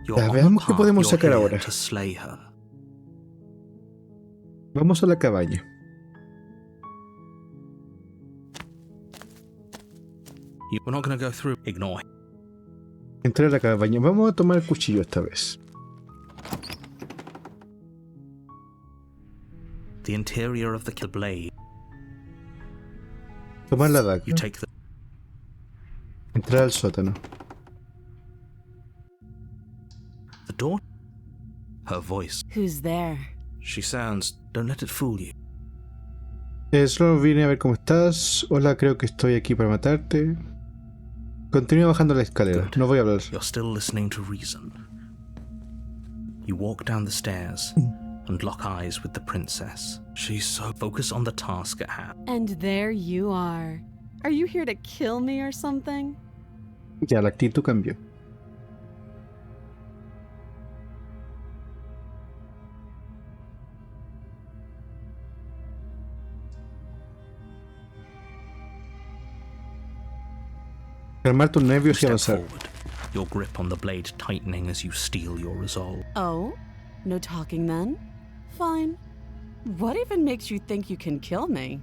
You're Ya, on veamos the qué path. podemos You're sacar here ahora. to slay her. Vamos a la cabaña. We're not going to go through. Ignore. Entré a la cabaña. Vamos a tomar el cuchillo esta vez. The interior of the blade. Tomar la daga. You take the Entrar al sótano. door. Her voice. Who's there? She sounds. Don't let it fool you. Solo vine a ver cómo estás. Hola, creo que estoy aquí para matarte. Continúa bajando la escalera. Good. No voy a hablar. You're still listening to reason. You walk down the stairs and lock eyes with the princess. She's so focused on the task at hand. And there you are. Are you here to kill me or something? Ya, la actitud cambió. Calmar tus nervios y Step avanzar. forward, your grip on the blade tightening as you steel your resolve. Oh? No talking then? Fine. What even makes you think you can kill me?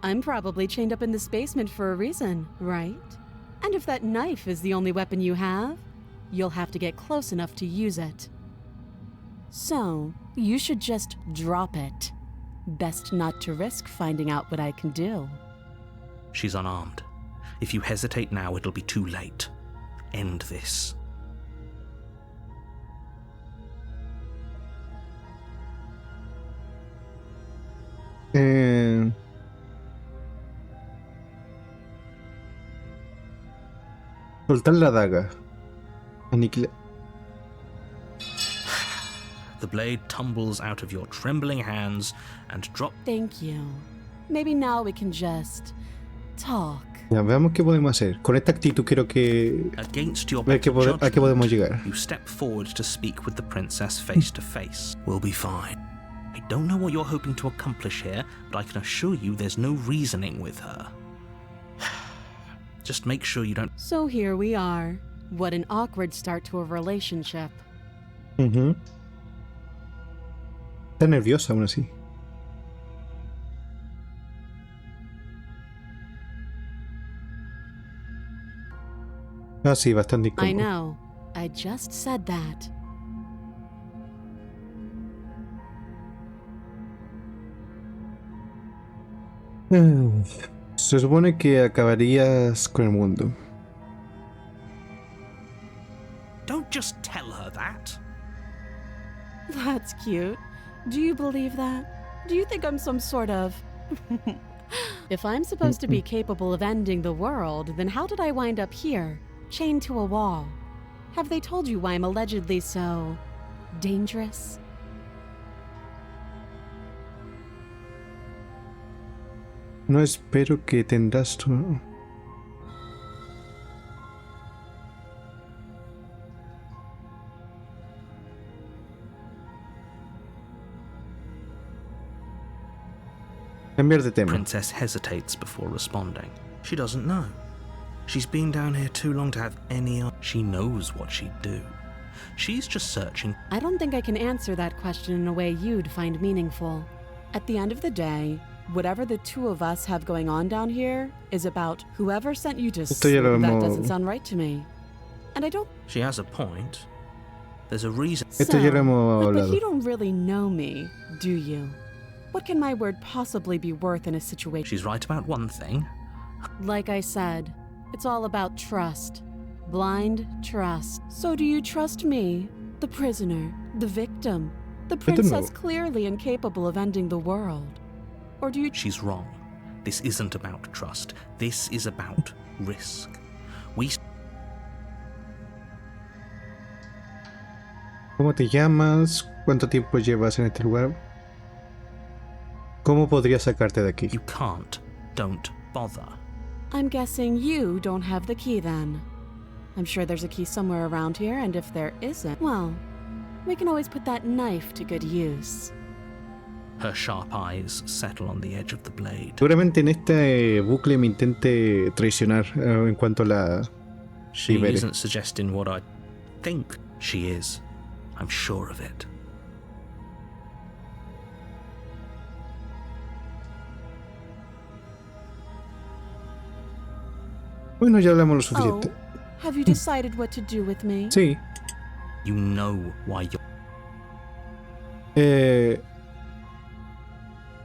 I'm probably chained up in this basement for a reason, right? And if that knife is the only weapon you have, you'll have to get close enough to use it. So, you should just drop it. Best not to risk finding out what I can do. She's unarmed. If you hesitate now, it'll be too late. End this. Soltar la daga. Aniquila. The blade tumbles out of your trembling hands and drop. Thank you. Maybe now we can just talk. Ya, veamos qué podemos hacer. Con esta actitud quiero que Against your ver better a qué podemos llegar. you step forward to speak with the princess face to face. We'll be fine. I don't know what you're hoping to accomplish here, but I can assure you there's no reasoning with her. Just make sure you don't. So here we are. What an awkward start to a relationship. Está nerviosa aún así. Ah, sí, bastante incómodo. I know. I just said that. Se supone que acabarías con el mundo. Don't just tell her that. That's cute. Do you believe that? Do you think I'm some sort of... If I'm supposed to be capable of ending the world, then how did I wind up here, chained to a wall? Have they told you why I'm allegedly so... dangerous? No espero que tendrás tu... Cambiar de tema. Princess hesitates before responding. She doesn't know. She's been down here too long to have any. She knows what she'd do. She's just searching. I don't think I can answer that question in a way you'd find meaningful. At the end of the day, whatever the two of us have going on down here is about whoever sent you to Esto ya lo That hemos- doesn't sound right to me. And I don't... She has a point. There's a reason. Esto ya lo hemos but hablado. you don't really know me, do you? What can my word possibly be worth in a situation? She's right about one thing. Like I said, it's all about trust. Blind trust. So do you trust me, the prisoner, the victim, the don't princess know. clearly incapable of ending the world? Or do you... She's wrong. This isn't about trust. This is about risk. We ¿Cómo te llamas? ¿Cuánto tiempo llevas en este lugar? ¿Cómo podría sacarte de aquí? You can't. Don't bother. I'm guessing you don't have the key then. I'm sure there's a key somewhere around here, and if there isn't, well, we can always put that knife to good use. Her sharp eyes settle on the edge of the blade. Seguramente en este bucle me intente traicionar en cuanto a la... She libere. isn't suggesting what I... think she is. I'm sure of it. Bueno, ya hablamos lo suficiente. Oh, have you decided what to do with me? Sí. You know why you're...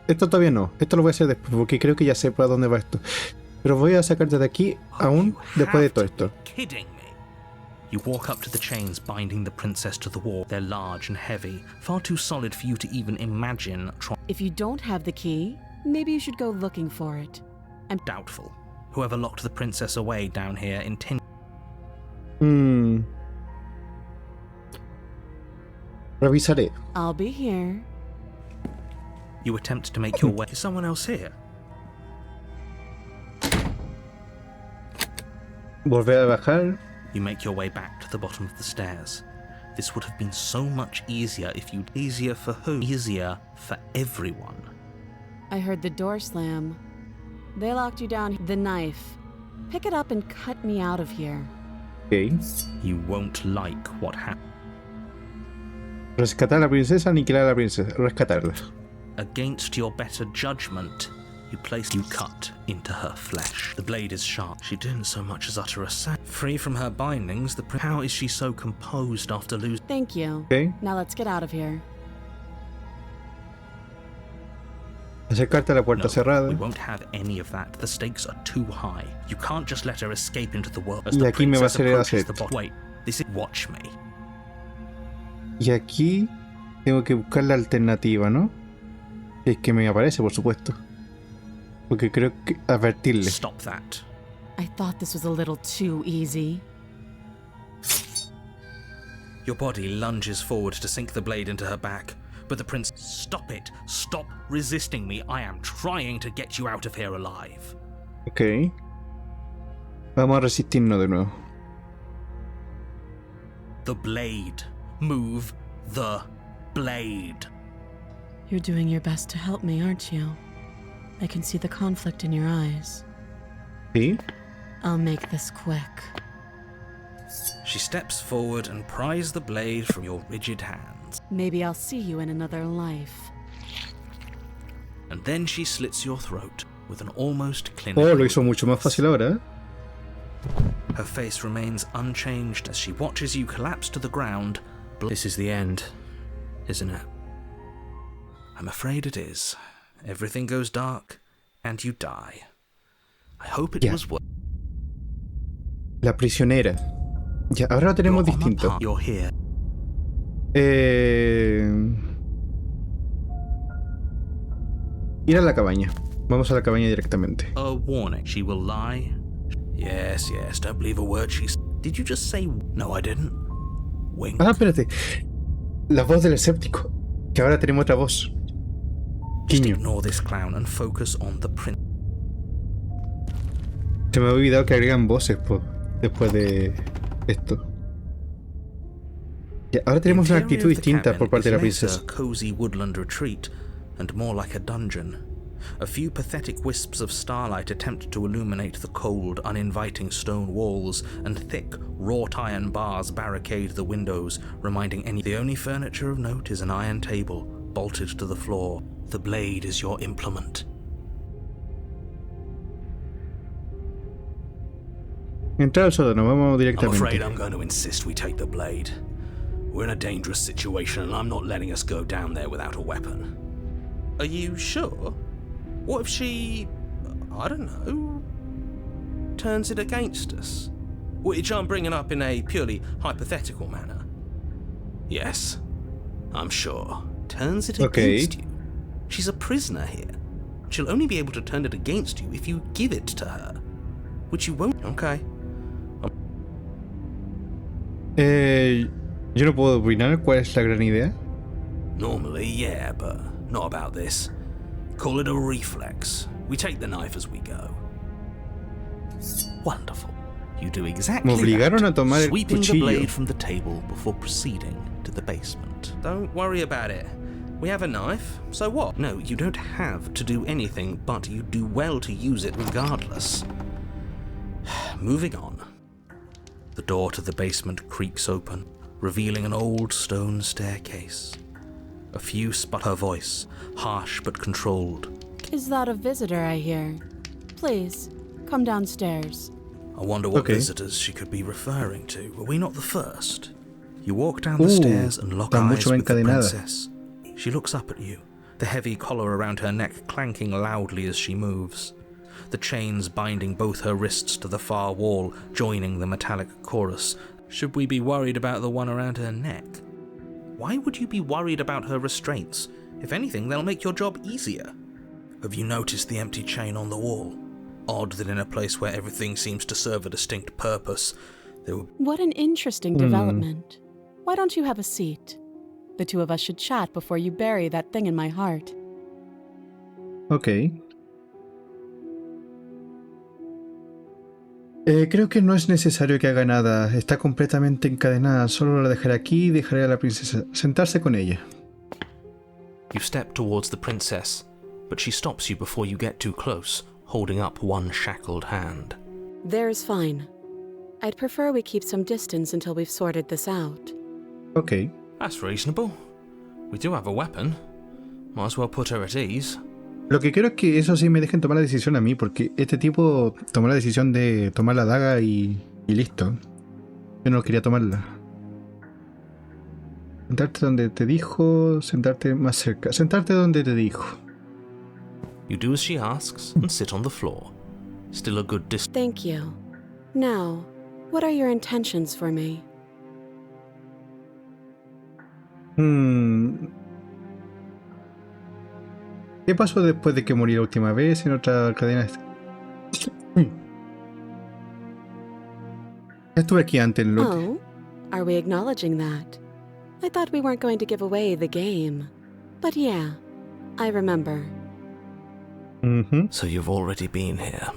Esto todavía no. Esto lo voy a hacer después porque creo que ya sé para dónde va esto. Pero voy a sacarte de aquí aún después de todo esto. Kidding me. You walk up to the chains binding the princess to the wall. They're large and heavy, far too solid for you to even imagine trying. If you don't have the key, maybe you should go looking for it. I'm Doubtful. Whoever locked the princess away down here intended. Revisaré. I'll be here. You attempt to make your way. Is someone else here? Volver a bajar. You make your way back to the bottom of the stairs. This would have been so much easier if you'd... Easier for who? Easier for everyone. I heard the door slam. They locked you down. The knife. Pick it up and cut me out of here. Ok. You won't like what happened. Rescatar a la princesa, aniquilar a la princesa. Rescatarla. Against your better judgment, you cut into her flesh. The blade is sharp. She didn't so much as utter a sound. Free from her bindings, how is she so composed after losing? Thank you. Ok. Now let's get out of here. Acercarte a la puerta No, cerrada. we won't have any of that. The stakes are too high. You can't just let her escape into the world. Y aquí me va a hacer approaches hacer. the Wait, this is... Watch me. Y aquí tengo que buscar la alternativa, ¿no? Es que me aparece, por supuesto. Porque creo que advertirle. Stop that. I thought this was a little too easy. Your body lunges forward to sink the blade into her back, but the prince... Stop it! Stop resisting me! I am trying to get you out of here alive. Ok. Vamos a resistirnos de nuevo. The blade. Move the blade. You're doing your best to help me, aren't you? I can see the conflict in your eyes. ¿Sí? I'll make this quick. She steps forward and pries the blade from your rigid hands. Maybe I'll see you in another life. And then she slits your throat with an almost clinical... Oh, lo hizo mucho más fácil ahora, ¿eh? Her face remains unchanged as she watches you collapse to the ground. This is the end, isn't it? I'm afraid it is. Everything goes dark, and you die. I hope it was worth... La prisionera. Ya, ahora lo tenemos You're on my distinto. part. You're here. Ir a la cabaña. Vamos a la cabaña directamente. A warning. She will lie. Yes, don't believe a word she said. Did you just say... No, I didn't. Wink. Ah, espérate. La voz del escéptico. Que ahora tenemos otra voz. Just Guiño. ignore this clown and focus on the prince. Se me ha olvidado que agregan voces después de esto. Ya, ahora tenemos una actitud distinta por parte de la princesa. A cozy woodland retreat, and more like a dungeon. A few pathetic wisps of starlight attempt to illuminate the cold, uninviting stone walls, and thick, wrought iron bars barricade the windows, reminding any... The only furniture of note is an iron table, bolted to the floor. The blade is your implement. Entrar al sótano, vamos I'm directamente. afraid I'm going to insist we take the blade. We're in a dangerous situation, and I'm not letting us go down there without a weapon. Are you sure? What if she... I don't know... turns it against us? Which I'm bringing up in a purely hypothetical manner. Yes, I'm sure. Turns it against you. She's a prisoner here. She'll only be able to turn it against you if you give it to her. Which you won't... Okay. Yo no puedo opinar cuál es la gran idea. Normally, yeah, but not about this. Call it a reflex. We take the knife as we go. Wonderful. You do exactly Me obligaron that, a tomar el sweeping the cuchillo. blade from the table before proceeding to the basement. Don't worry about it. We have a knife, so what? No, you don't have to do anything, but you do well to use it regardless. Moving on. The door to the basement creaks open, revealing an old stone staircase. A few spot her voice, harsh but controlled. Is that a visitor I hear? Please, come downstairs. I wonder what Okay. visitors she could be referring to. Were we not the first? You walk down the stairs and lock está eyes mucho with the encadenada. princess. She looks up at you, the heavy collar around her neck clanking loudly as she moves. The chains binding both her wrists to the far wall, joining the metallic chorus. Should we be worried about the one around her neck? Why would you be worried about her restraints? If anything, they'll make your job easier. Have you noticed the empty chain on the wall? Odd that in a place where everything seems to serve a distinct purpose, there would... What an interesting development. Why don't you have a seat? The two of us should chat before you bury that thing in my heart. Ok. Creo que no es necesario que haga nada. Está completamente encadenada. Solo la dejaré aquí y dejaré a la princesa sentarse con ella. You step towards the princess, but she stops you before you get too close, holding up one shackled hand. There's fine. I'd prefer we keep some distance until we've sorted this out. Ok. That's reasonable. We do have a weapon. Might as well put her at ease. Lo que quiero es que eso sí me dejen tomar la decisión a mí, porque este tipo tomó la decisión de tomar la daga y listo. Yo no quería tomarla. Sentarte donde te dijo, sentarte más cerca. Sentarte donde te dijo. You do as she asks and sit on the floor. Still a good distance. Thank you. Now, what are your intentions for me? ¿Qué pasó después de que morí la última vez en otra cadena? Estuve aquí antes en lo... Oh, are we acknowledging that? I thought we weren't going to give away the game. But yeah, I remember. Ujú. So you've already been here.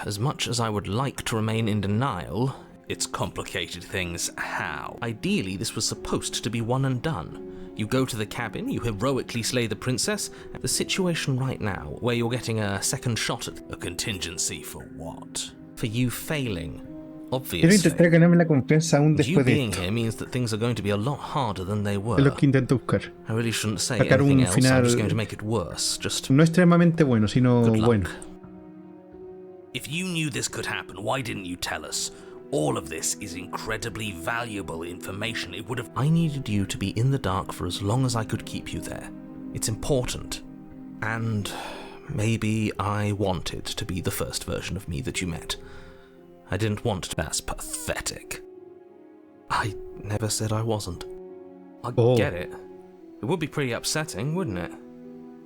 As much as I would like to remain in denial, it's complicated things how. Ideally, this was supposed to be one and done. You go to the cabin, you heroically slay the princess. The situation right now, where you're getting a second shot at a contingency for what? For you failing. Quiero Obviously. intentar ganarme la confianza aún You después de being esto. here means that things are going to be a lot harder than they were. Es lo que intento buscar. I really shouldn't say Sacar anything un else, I'm final- just going to make it worse. Just No extremadamente bueno, sino good luck. bueno. If you knew this could happen, why didn't you tell us? All of this is incredibly valuable information. It would have... I needed you to be in the dark for as long as I could keep you there. It's important. And maybe I wanted to be the first version of me that you met. I didn't want to... That's pathetic. I never said I wasn't. I Oh. get it. It would be pretty upsetting, wouldn't it?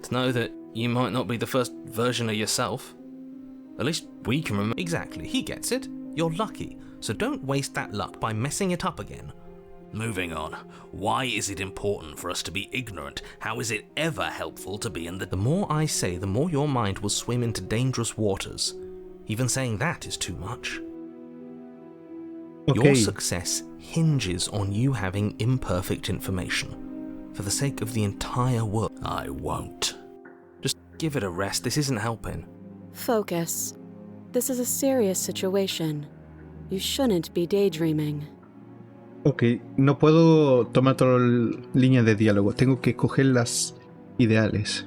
To know that you might not be the first version of yourself. At least we can remember. Exactly, he gets it. You're lucky, so don't waste that luck by messing it up again. Moving on. Why is it important for us to be ignorant? How is it ever helpful to be in the... The more I say, the more your mind will swim into dangerous waters. Even saying that is too much. Your Ok. success hinges on you having imperfect information. For the sake of the entire world. I won't. Just give it a rest, this isn't helping. Focus. This is a serious situation. You shouldn't be daydreaming. Ok, no puedo tomar todas las líneas de diálogo. Tengo que escoger las ideales.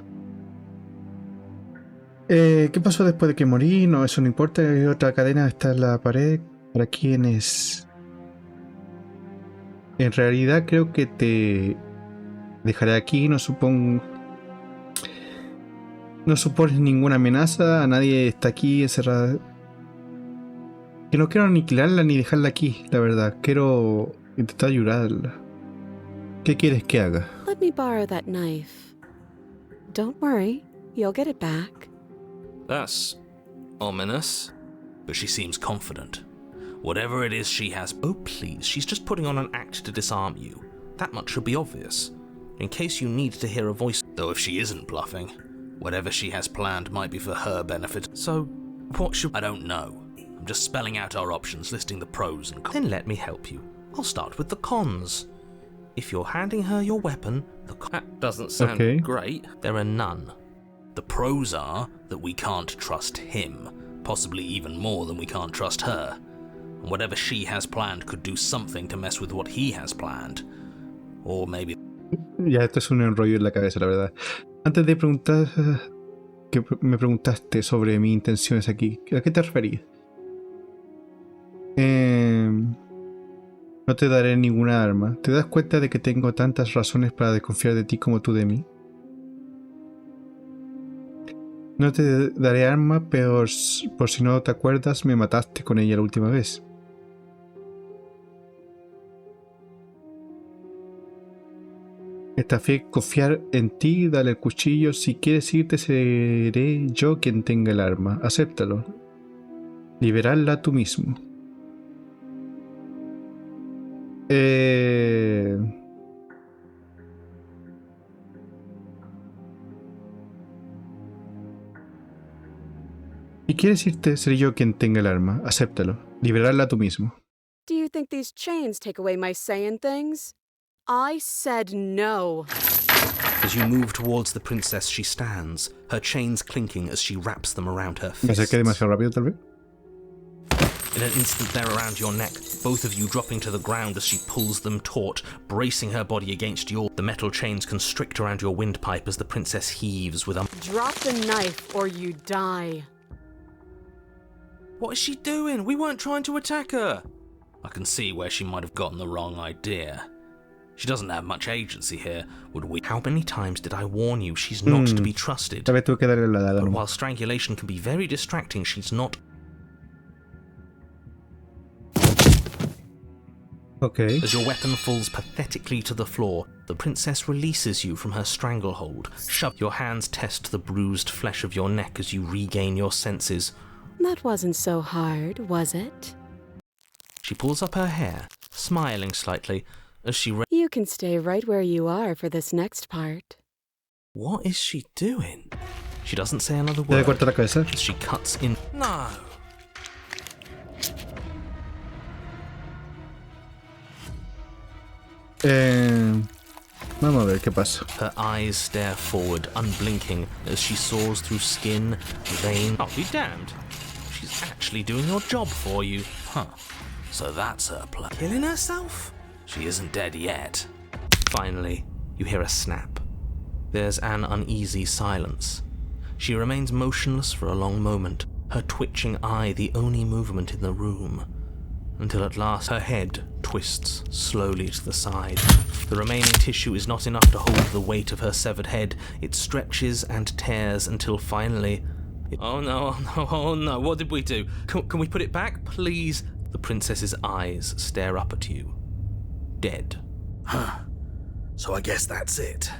¿Qué pasó después de que morí? No, eso no importa. Hay otra cadena, está en la pared. ¿Para quién es? En realidad creo que te dejaré aquí. No supones ninguna amenaza. A nadie está aquí encerrada. Que no quiero aniquilarla ni dejarla aquí, la verdad. Quiero intentar ayudarla. ¿Qué quieres que haga? Let me borrow that knife. Don't worry, you'll get it back. That's ominous. But she seems confident. Whatever it is she has... Oh, please, she's just putting on an act to disarm you. That much should be obvious. In case you need to hear a voice... Though if she isn't bluffing, whatever she has planned might be for her benefit. So, what should... I don't know. I'm just spelling out our options, listing the pros and cons. Then let me help you. I'll start with the cons. If you're handing her your weapon, that doesn't sound Okay. great. There are none. The pros are that we can't trust him, possibly even more than we can't trust her. And whatever she has planned could do something to mess with what he has planned. Or maybe... Ya, esto es un enrollo en la cabeza, la verdad. Antes de preguntar, que me preguntaste sobre mis intenciones aquí, ¿a qué te referías? No te daré ninguna arma. ¿Te das cuenta de que tengo tantas razones para desconfiar de ti como tú de mí? No te daré arma, pero por si no te acuerdas, me mataste con ella la última vez. Estafié confiar en ti, dale el cuchillo. Si quieres irte, seré yo quien tenga el arma. Acéptalo. Liberarla tú mismo. Si quieres irte, seré yo quien tenga el arma. Acéptalo. Liberarla tú mismo. Do you think these chains take away my saying things? I said no. As you move towards the princess, she stands, her chains clinking as she wraps them around her Me fists. acerqué demasiado rápido, tal vez. In an instant, they're around your neck, both of you dropping to the ground as she pulls them taut, bracing her body against your... The metal chains constrict around your windpipe as the princess heaves with a... Drop the knife or you die. What is she doing? We weren't trying to attack her. I can see where she might have gotten the wrong idea. She doesn't have much agency here, would we? How many times did I warn you she's not to be trusted? Tal vez tuve que darle la daga. But No. while strangulation can be very distracting, she's not... Okay. As your weapon falls pathetically to the floor, the princess releases you from her stranglehold. Shove your hands test the bruised flesh of your neck as you regain your senses. That wasn't so hard, was it? She pulls up her hair, smiling slightly, as she... You can stay right where you are for this next part. What is she doing? She doesn't say another Ya le word corto la cabeza. as she cuts in... No! Vamos a ver qué pasa. Her eyes stare forward, unblinking, as she saws through skin, vein... I'll be damned. She's actually doing your job for you. Huh. So that's her plan. Killing herself? She isn't dead yet. Finally, you hear a snap. There's an uneasy silence. She remains motionless for a long moment, her twitching eye the only movement in the room, until at last her head twists slowly to the side. The remaining tissue is not enough to hold the weight of her severed head. It stretches and tears until finally... Oh no, oh no, oh no, what did we do? Can we put it back, please? The princess's eyes stare up at you. Dead. Huh. So I guess that's it.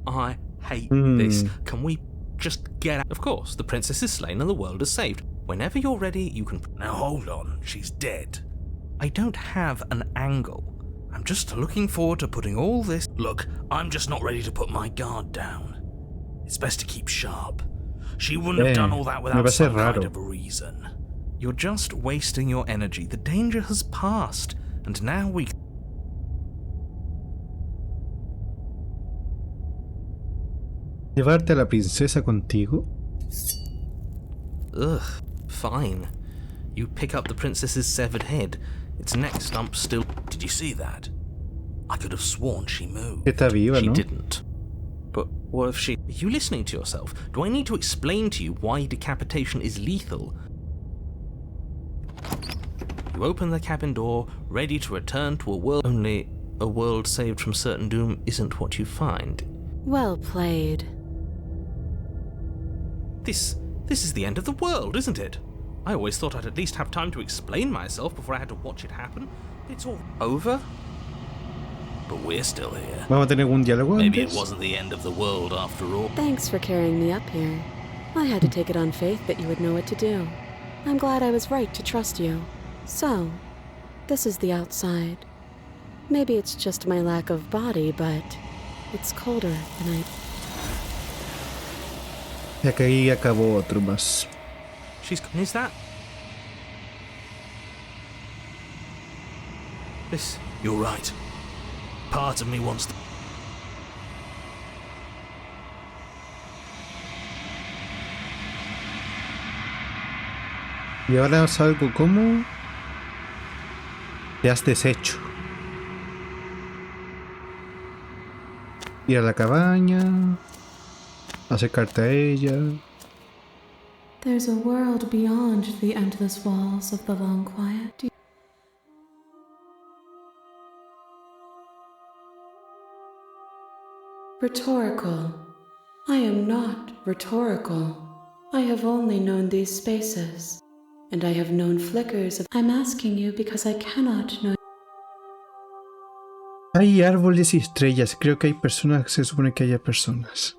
I hate this. Can we just get out? Of course, the princess is slain and the world is saved. Whenever you're ready, you can... Now hold on, she's dead. I don't have an angle. I'm just looking forward to putting all this... Look, I'm just not ready to put my guard down. It's best to keep sharp. She wouldn't have done all that me without parece some raro. kind of a reason. You're just wasting your energy. The danger has passed, and now we... ¿Llevarte a la princesa contigo? Ugh, fine. You pick up the princess's severed head. Its neck stump still... Did you see that? I could have sworn she moved. Está viva, She ¿no? didn't. But what if she... Are you listening to yourself? Do I need to explain to you why decapitation is lethal? You open the cabin door, ready to return to a world... Only a world saved from certain doom isn't what you find. Well played. This is the end of the world, isn't it? I always thought I'd at least have time to explain myself before I had to watch it happen. It's all over? But we're still here. ¿Vamos a tener algún diálogo Maybe it antes? wasn't the end of the world after all. Thanks for carrying me up here. I had to take it on faith that you would know what to do. I'm glad I was right to trust you. So, this is the outside. Maybe it's just my lack of body, but it's colder than I... Ya que ahí acabó otro más. Is that? This... You're right. Part of me wants to... Y ahora salgo como... Te has deshecho. Ir a la cabaña. Acercarte a ella. There's a world beyond the endless walls of the long quiet. Rhetorical. I am not rhetorical. I have only known these spaces, and I have known flickers of. I'm asking you because I cannot know. Hay árboles y estrellas. Creo que hay personas. Se supone que haya personas.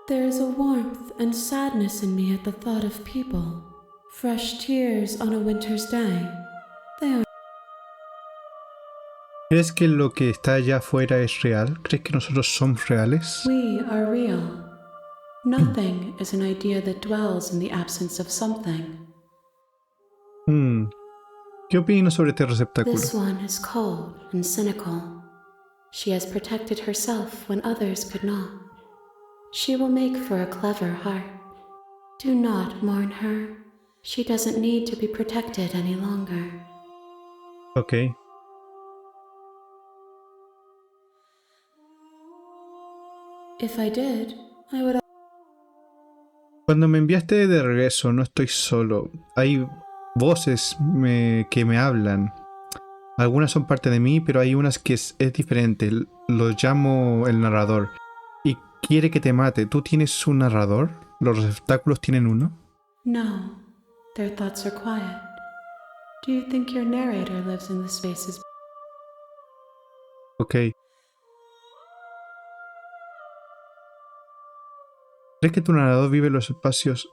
There is a warmth and sadness in me at the thought of people. Fresh tears on a winter's day. They are. ¿Crees que lo que está allá afuera es real? ¿Crees que nosotros somos reales? We are real. Nothing is an idea that dwells in the absence of something. ¿Qué opinas sobre este receptáculo? This one is cold and cynical. She has protected herself when others could not. She will make for a clever heart. Do not mourn her. She doesn't need to be protected any longer. Ok. If I did, I would. Cuando me enviaste de regreso, no estoy solo. Hay voces que me hablan. Algunas son parte de mí, pero hay unas que es diferente. Lo llamo el narrador. Y quiere que te mate. ¿Tú tienes un narrador? ¿Los receptáculos tienen uno? No, their thoughts are quiet. Do you think your narrator lives in the spaces? Ok. ¿Crees que tu narrador vive en los espacios?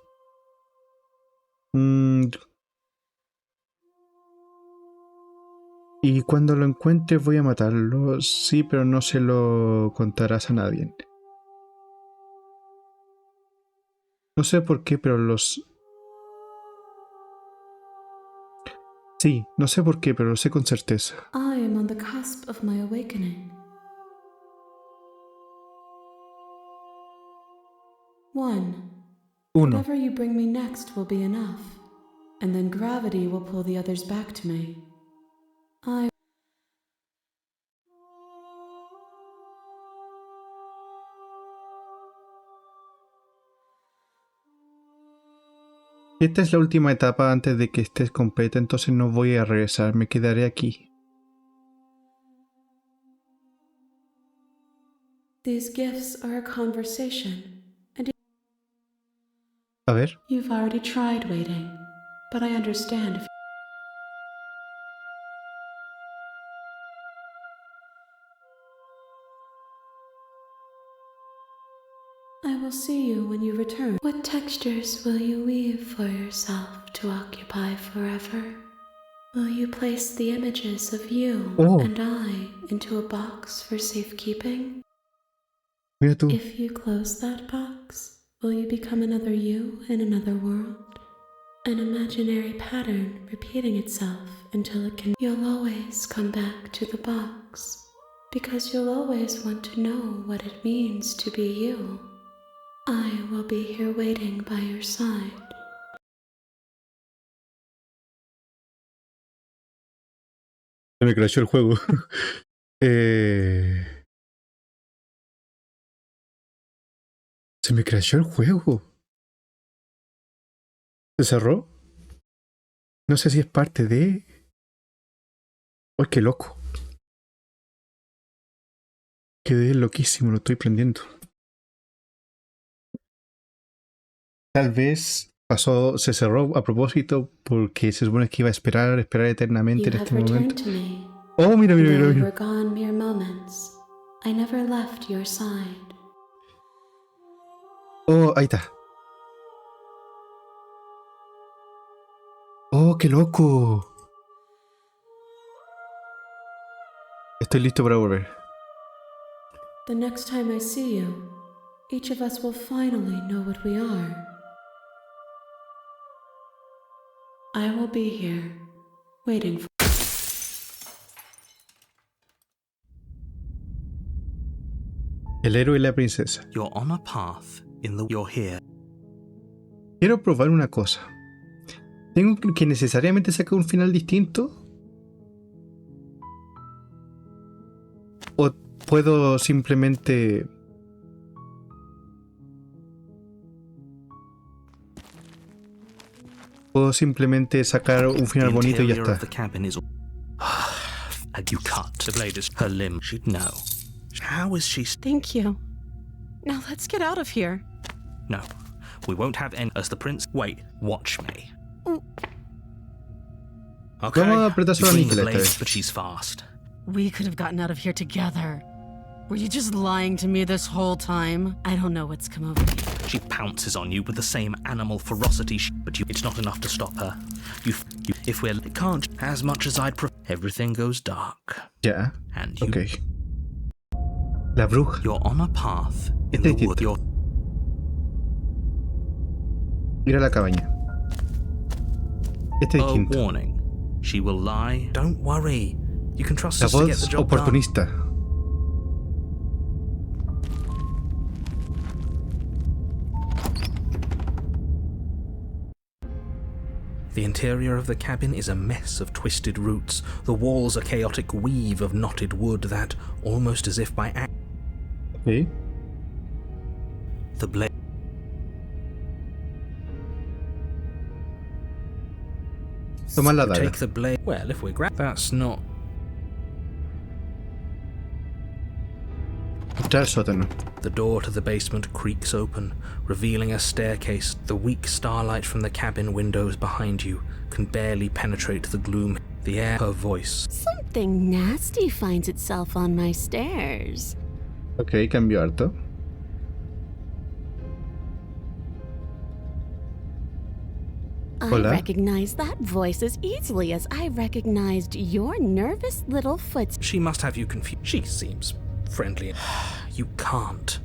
Y cuando lo encuentres voy a matarlo. Sí, pero no se lo contarás a nadie. No sé por qué, pero los... Sí, no sé por qué, pero lo sé con certeza. I am on the cusp of my awakening. 1. Uno. Whatever you bring me next will be enough, and then gravity will pull the others back to me. Esta es la última etapa antes de que estés completa, entonces no voy a regresar, me quedaré aquí. These gifts are a conversation, and A ver. you've already tried waiting, but I understand if I will see you when you return. What textures will you weave for yourself to occupy forever? Will you place the images of you and I into a box for safekeeping? Mira tú. If you close that box, will you become another you in another world? An imaginary pattern repeating itself until it can. You'll always come back to the box, because you'll always want to know what it means to be you. I will be here waiting by your side. Se me crashó el juego. Se me crashó el juego. ¿Se cerró? No sé si es parte de... ¡Ay, qué loco! Quedé loquísimo, lo estoy prendiendo. Tal vez pasó, se cerró a propósito porque se supone que iba a esperar eternamente en este momento. Oh, mira, mira, mira, mira. Oh, ahí está. Oh, qué loco. Estoy listo para volver. The next time I see you, each of us will finally know what we are. I will be here, waiting for. El héroe y la princesa. You're on a path in the. You're here. Quiero probar una cosa. ¿Tengo que necesariamente sacar un final distinto? ¿O puedo simplemente... Puedo simplemente sacar un final bonito y ya está? You cut. The blade is her limb. She'd know. How is she? Thank you. Now let's get out of here. No, we won't have any. As the prince. Wait, watch me. Okay. Vamos a apretar solo Between níquel the esta blades, vez. but she's fast. We could have gotten out of here together. Were you just lying to me this whole time? I don't know what's come over you. She pounces on you with the same animal ferocity, but it's not enough to stop her. If we're can't as much as I'd prefer. Everything goes dark. Ya. And you, Ok. La bruja. you're on a path in Este the wood. distinto. Ir a la cabaña. Este es A distinto. warning. She will lie. Don't worry. You can trust La us to get the voz job done. oportunista. The interior of the cabin is a mess of twisted roots. The walls a chaotic weave of knotted wood that, almost as if by act, Ok. the blade. Toma la daga. Take the blade. Well, if we're that's not. Entrar al sótano. The door to the basement creaks open, revealing a staircase. The weak starlight from the cabin windows behind you can barely penetrate the gloom. The air, her voice. Something nasty finds itself on my stairs. Ok, cambio harto. Hola. I recognize that voice as easily as I recognized your nervous little foot. She must have you confused. She seems friendly. You can't.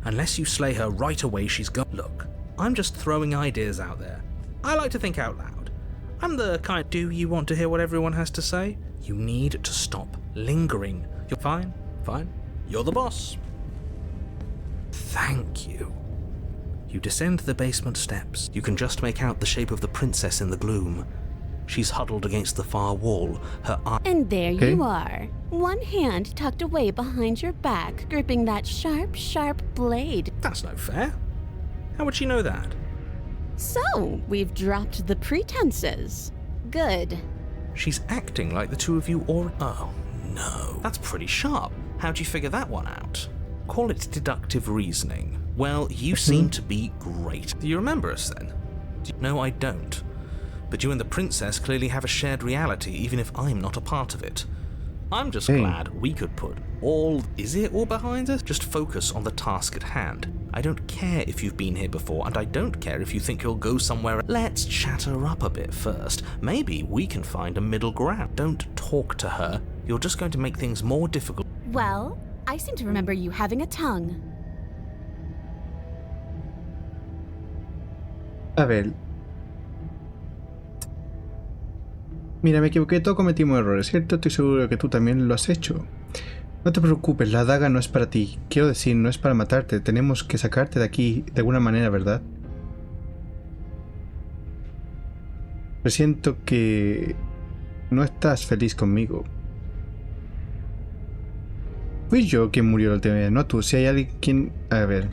Unless you slay her right away, she's gone. Look, I'm just throwing ideas out there. I like to think out loud. I'm the kind. Do you want to hear what everyone has to say? You need to stop lingering. You're fine, fine. You're the boss. Thank you. You descend the basement steps. You can just make out the shape of the princess in the gloom. She's huddled against the far wall, her eye. And there Okay. you are, one hand tucked away behind your back, gripping that sharp, sharp blade. That's no fair. How would she know that? So, we've dropped the pretenses. Good. She's acting like the two of you or. Oh, no. That's pretty sharp. How'd you figure that one out? Call it deductive reasoning. Well, you seem to be great. Do you remember us then? No, I don't. But you and the princess clearly have a shared reality, even if I'm not a part of it. I'm just Hey. glad we could put all. Is it all behind us? Just focus on the task at hand. I don't care if you've been here before, and I don't care if you think you'll go somewhere. Let's chat her up a bit first. Maybe we can find a middle ground. Don't talk to her. You're just going to make things more difficult. Well, I seem to remember you having a tongue. A ver. Mira, me equivoqué, todos cometimos errores, ¿cierto? Estoy seguro de que tú también lo has hecho. No te preocupes, la daga no es para ti. Quiero decir, no es para matarte. Tenemos que sacarte de aquí de alguna manera, ¿verdad? Presiento que no estás feliz conmigo. Fui yo quien murió la última vez, no tú. Si hay alguien quien... A ver.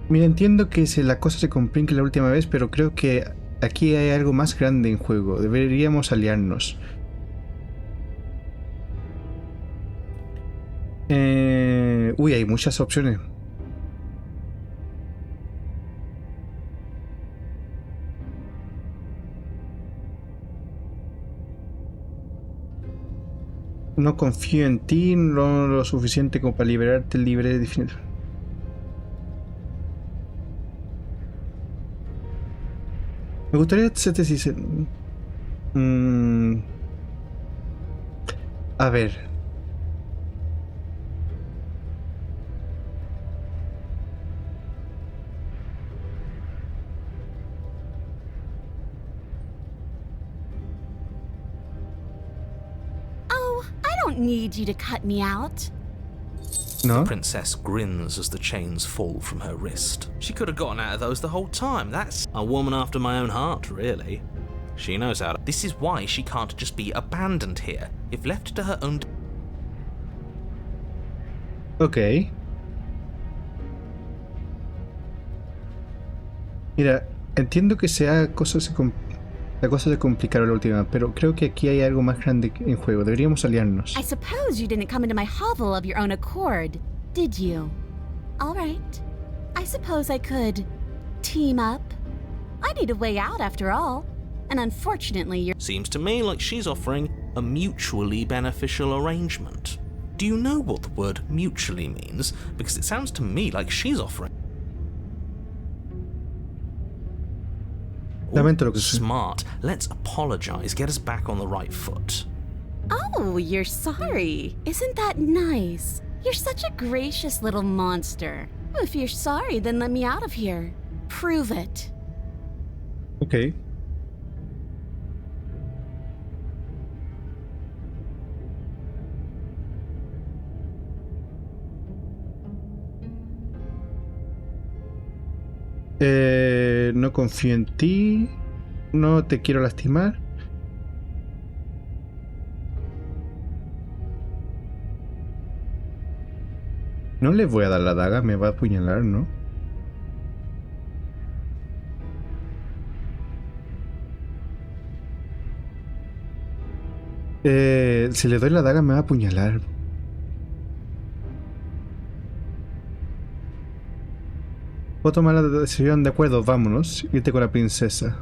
Mira, entiendo que la cosa se complica la última vez, pero creo que aquí hay algo más grande en juego. Deberíamos aliarnos. Uy, hay muchas opciones. No confío en ti, no lo suficiente como para liberarte libre definitivamente. Me gustaría serte sincero. A ver. Oh, I don't need you to cut me out. No? The princess grins as the chains fall from her wrist. She could have gotten out of those the whole time. That's a woman after my own heart, really. She knows how to... This is why she can't just be abandoned here. If left to her own... Ok. Mira, entiendo que la cosa se complicaron la última, pero creo que aquí hay algo más grande en juego. Deberíamos aliarnos. I suppose you didn't come into my hovel of your own accord, did you? All right. I suppose I could team up. I need a way out after all. And unfortunately, you're... Seems to me like she's offering a mutually beneficial arrangement. Do you know what the word mutually means? Because it sounds to me like she's offering... Lamento lo que sé. Smart. Let's apologize. Get us back on the right foot. Oh, you're sorry. Isn't that nice? You're such a gracious little monster. If you're sorry, then let me out of here. Prove it. Ok. No confío en ti. No te quiero lastimar. No le voy a dar la daga, me va a apuñalar, ¿no? Si le doy la daga me va a apuñalar. Puedo tomar la decisión, de acuerdo, vámonos. Irte con la princesa.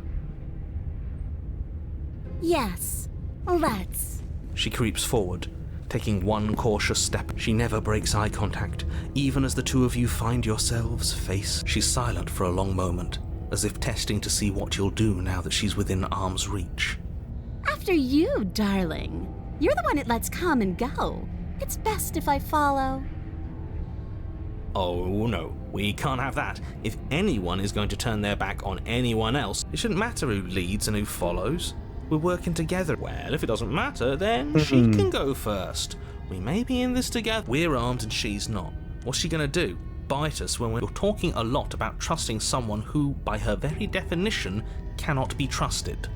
Yes, let's. She creeps forward, taking one cautious step. She never breaks eye contact, even as the two of you find yourselves face. She's silent for a long moment, as if testing to see what you'll do now that she's within arm's reach. After you, darling. You're the one it lets come and go. It's best if I follow. Oh no, we can't have that. If anyone is going to turn their back on anyone else, it shouldn't matter who leads and who follows. We're working together. Well, if it doesn't matter, then she can go first. We may be in this together. We're armed and she's not. What's she gonna do? Bite us when we're talking a lot about trusting someone who, by her very definition, cannot be trusted.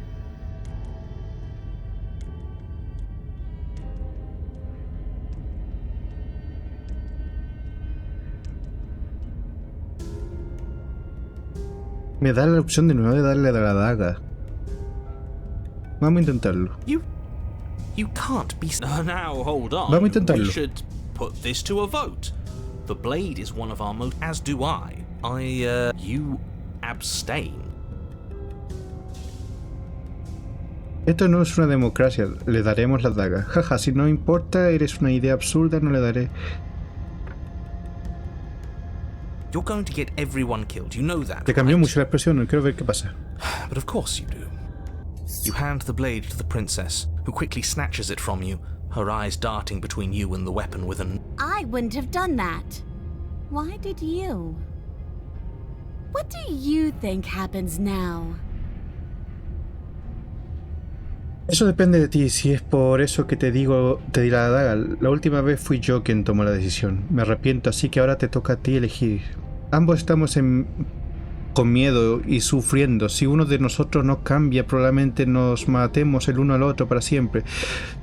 Me da la opción de nuevo de darle la daga. Vamos a intentarlo. You can't be... now, hold on. Vamos a intentarlo. We should put this to a vote. The blade is one of our most... As do I. You abstain. Esto no es una democracia. Le daremos la daga. Jaja, si no importa, eres una idea absurda, no le daré. You're going to get everyone killed. You know that, Te cambió right? mucho la expresión, no quiero ver qué pasa. But of course you do. You hand the blade to the princess, who quickly snatches it from you, her eyes darting between you and the weapon with an... I wouldn't have done that. Why did you? What do you think happens now? Eso depende de ti, si es por eso que te digo, te di la daga. La última vez fui yo quien tomó la decisión. Me arrepiento, así que ahora te toca a ti elegir. Ambos estamos con miedo y sufriendo. Si uno de nosotros no cambia, probablemente nos matemos el uno al otro para siempre.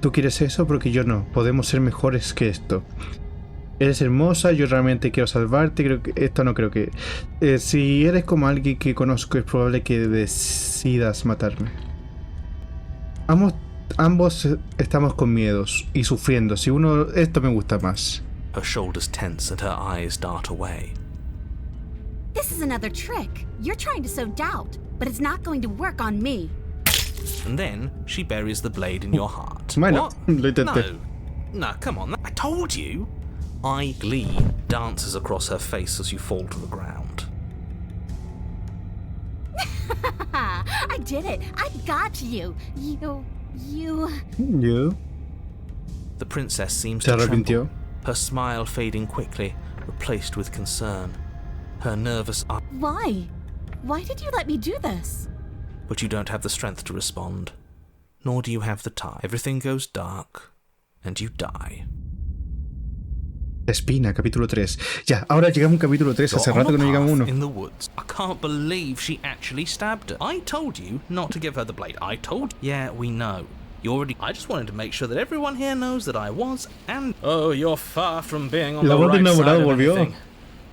Tú quieres eso porque yo no. Podemos ser mejores que esto. Eres hermosa, yo realmente quiero salvarte. Creo que esto no creo que... si eres como alguien que conozco, es probable que decidas matarme. Ambos estamos con miedos y sufriendo. Si uno... Esto me gusta más. Her shoulders tense and her eyes dart away. This is another trick. You're trying to sow doubt, but it's not going to work on me. And then she buries the blade in your heart. Bueno, What? lo intenté. No, come on. I told you. Glee dances across her face as you fall to the ground. I did it. I got you. You... ¿Yo? The princess seems Se to arrepintió. tremble, her smile fading quickly, replaced with concern. Her nervous eyes... Why? Why did you let me do this? But you don't have the strength to respond. Nor do you have the time. Everything goes dark, and you die. Espina, capítulo 3. Ya, ahora llegamos a un capítulo 3. Hace Got on rato que no a llegamos a path uno. in the woods. I can't believe she actually stabbed her. I told you not to give her the blade. I told you. Yeah, we know. You already. I just wanted to make sure that everyone here knows that I was and. Oh, you're far from being on La the voz del right side enamorado of volvió. anything.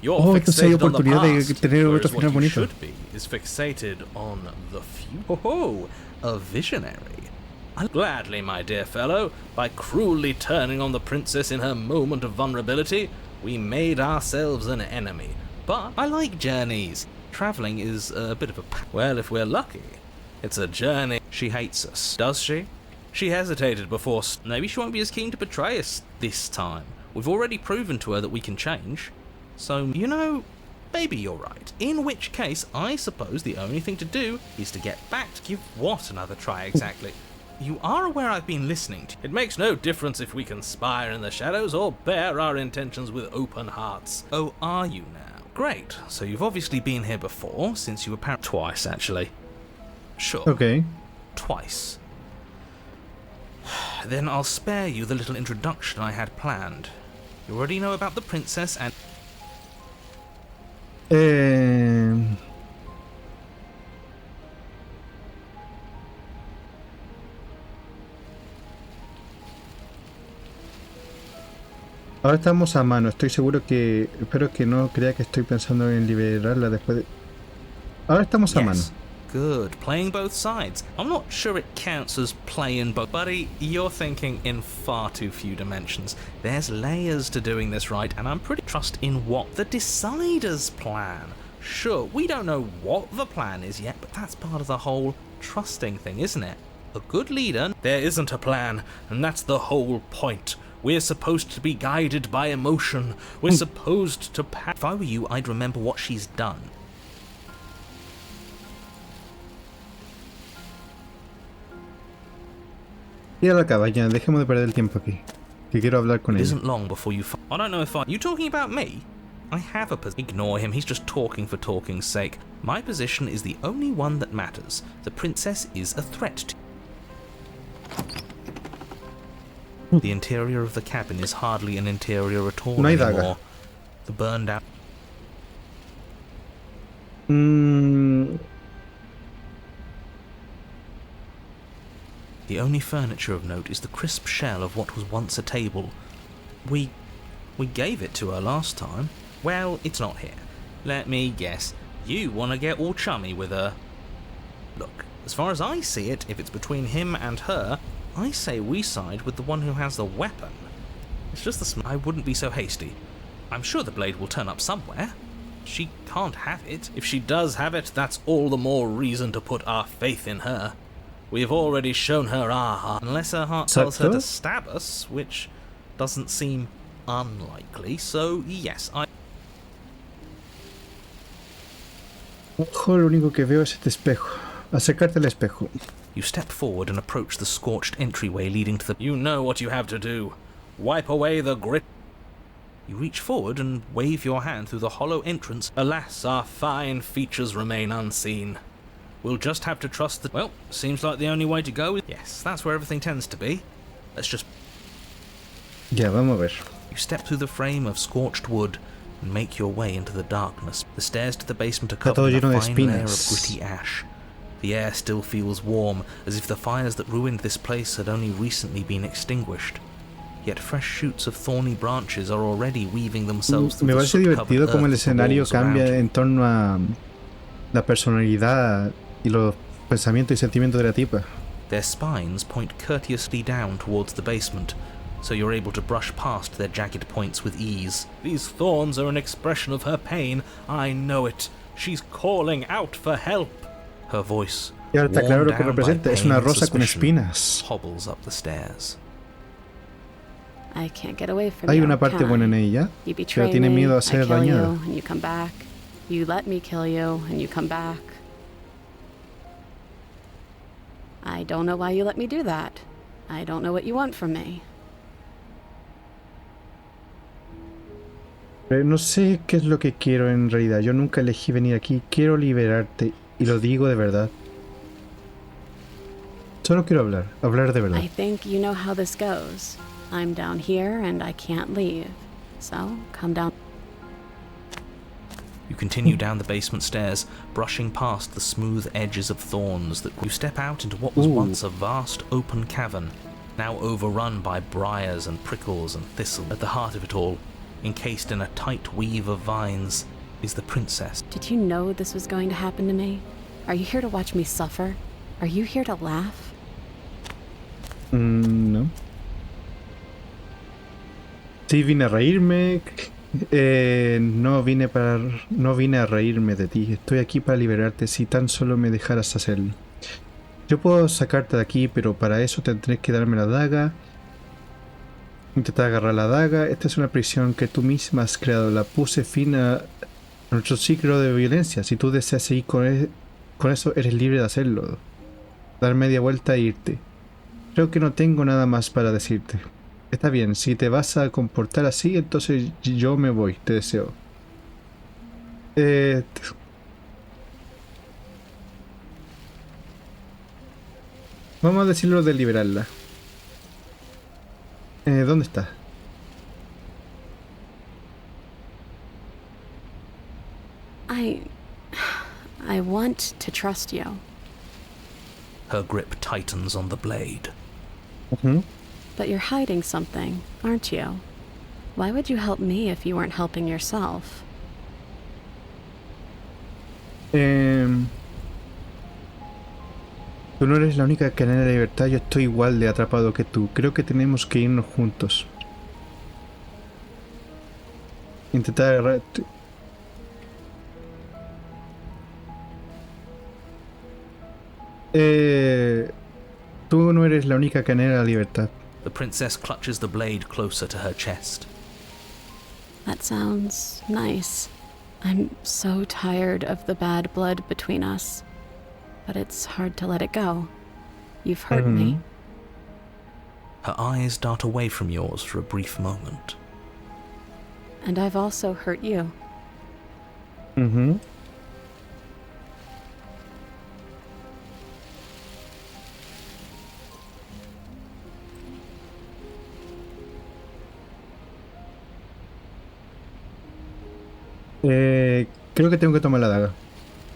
You're Oh, entonces hay fixated on the oportunidad de past, tener otro whereas final what you bonito. should be is fixated on the future. Oh, a visionary. Gladly, my dear fellow, by cruelly turning on the princess in her moment of vulnerability, we made ourselves an enemy. But I like journeys. Travelling is a bit of a... Well, if we're lucky, it's a journey. She hates us, does she? She hesitated before... Maybe she won't be as keen to betray us this time. We've already proven to her that we can change. So, you know, maybe you're right. In which case, I suppose the only thing to do is to get back to... Give what another try exactly? You are aware I've been listening to you. It makes no difference if we conspire in the shadows or bear our intentions with open hearts. Oh, are you now? Great. So you've obviously been here before, since you were twice, actually. Sure. Ok. Twice. Then I'll spare you the little introduction I had planned. You already know about the princess and... Ahora estamos a mano. Estoy seguro que... Espero que no crea que estoy pensando en liberarla después de... Ahora estamos a mano. Yes. Good. Playing both sides. I'm not sure it counts as playing both. Buddy, you're thinking in far too few dimensions. There's layers to doing this right, and I'm pretty trust in what the deciders plan. Sure, we don't know what the plan is yet, but that's part of the whole trusting thing, isn't it? A good leader... There isn't a plan, and that's the whole point. We're supposed to be guided by emotion. We're supposed to... If I were you, I'd remember what she's done. Ir a la cabaña. Dejemos de perder el tiempo aquí. Que quiero hablar con It él. isn't long before you... I don't know if I... You talking about me? I have a position. Ignore him, he's just talking for talking's sake. My position is the only one that matters. The princess is a threat to... The interior of the cabin is hardly an interior at all No hay daga. anymore. The burned out... The only furniture of note is the crisp shell of what was once a table. We gave it to her last time. Well, it's not here. Let me guess. You want to get all chummy with her. Look, as far as I see it, if it's between him and her, I say we side with the one who has the weapon. It's just the I wouldn't be so hasty. I'm sure the blade will turn up somewhere. She can't have it. If she does have it, that's all the more reason to put our faith in her. We've already shown her our heart. Unless her heart tells her to stab us, which doesn't seem unlikely, so yes, Ojo, lo único que veo es este espejo. Acercarte al espejo. You step forward and approach the scorched entryway leading to the... You know what you have to do. Wipe away the grit. You reach forward and wave your hand through the hollow entrance. Alas, our fine features remain unseen. We'll just have to trust that... Well, seems like the only way to go is... Yes, that's where everything tends to be. Let's just... Ya, vamos a ver. You step through the frame of scorched wood and make your way into the darkness. The stairs to the basement are covered in a fine layer of gritty ash. The air still feels warm, as if the fires that ruined this place had only recently been extinguished. Yet fresh shoots of thorny branches are already weaving themselves through Me the parece soot-covered divertido earth como el of the escenario walls around cambia you. en torno a la personalidad y los pensamientos y sentimientos de la tipa. Their spines point courteously down towards the basement, so you're able to brush past their jagged points with ease. These thorns are an expression of her pain. I know it. She's calling out for help. Her voice, Y ahora está claro worn lo que down by representa. Es pain una and rosa con suspicion, espinas. hobbles up the stairs. I can't get away from Hay you, una parte can buena en I? ella, You pero betray tiene me, miedo a I ser kill dañada. you, and you come back. You let me kill you, and you come back. I don't know why you let me do that. I don't know what you want from me. Pero no sé qué es lo que quiero en realidad. Yo nunca elegí venir aquí. Quiero liberarte. Y lo digo de verdad. Solo quiero hablar de verdad. I think you know how this goes. I'm down here and I can't leave. So, come down. You continue down the basement stairs, brushing past the smooth edges of thorns that you step out into what was once a vast open cavern, now overrun by briars and prickles and thistles. At the heart of it all, encased in a tight weave of vines, is the princess. Did you know this was going to happen to me? Are you here to watch me suffer? Are you here to laugh? No. Sí, vine a reírme. No vine a reírme de ti. Estoy aquí para liberarte si tan solo me dejaras hacerlo. Yo puedo sacarte de aquí, pero para eso tendrás que darme la daga. Intentar agarrar la daga. Esta es una prisión que tú misma has creado. La puse fin a nuestro ciclo de violencia. Si tú deseas seguir con eso, eres libre de hacerlo. Dar media vuelta e irte. Creo que no tengo nada más para decirte. Está bien, si te vas a comportar así, entonces yo me voy, te deseo. Vamos a decirlo de liberarla. ¿Dónde está? I want to trust you. Her grip tightens on the blade. But you're hiding something, aren't you? Why would you help me if you weren't helping yourself? Tú no eres la única que anhela la libertad, yo estoy igual de atrapado que tú. Creo que tenemos que irnos juntos. Intentar agarrar... Tú no eres la única que anhela la libertad. The princess clutches the blade closer to her chest. That sounds nice. I'm so tired of the bad blood between us. But it's hard to let it go. You've hurt me. Her eyes dart away from yours for a brief moment. And I've also hurt you. Creo que tengo que tomar la daga.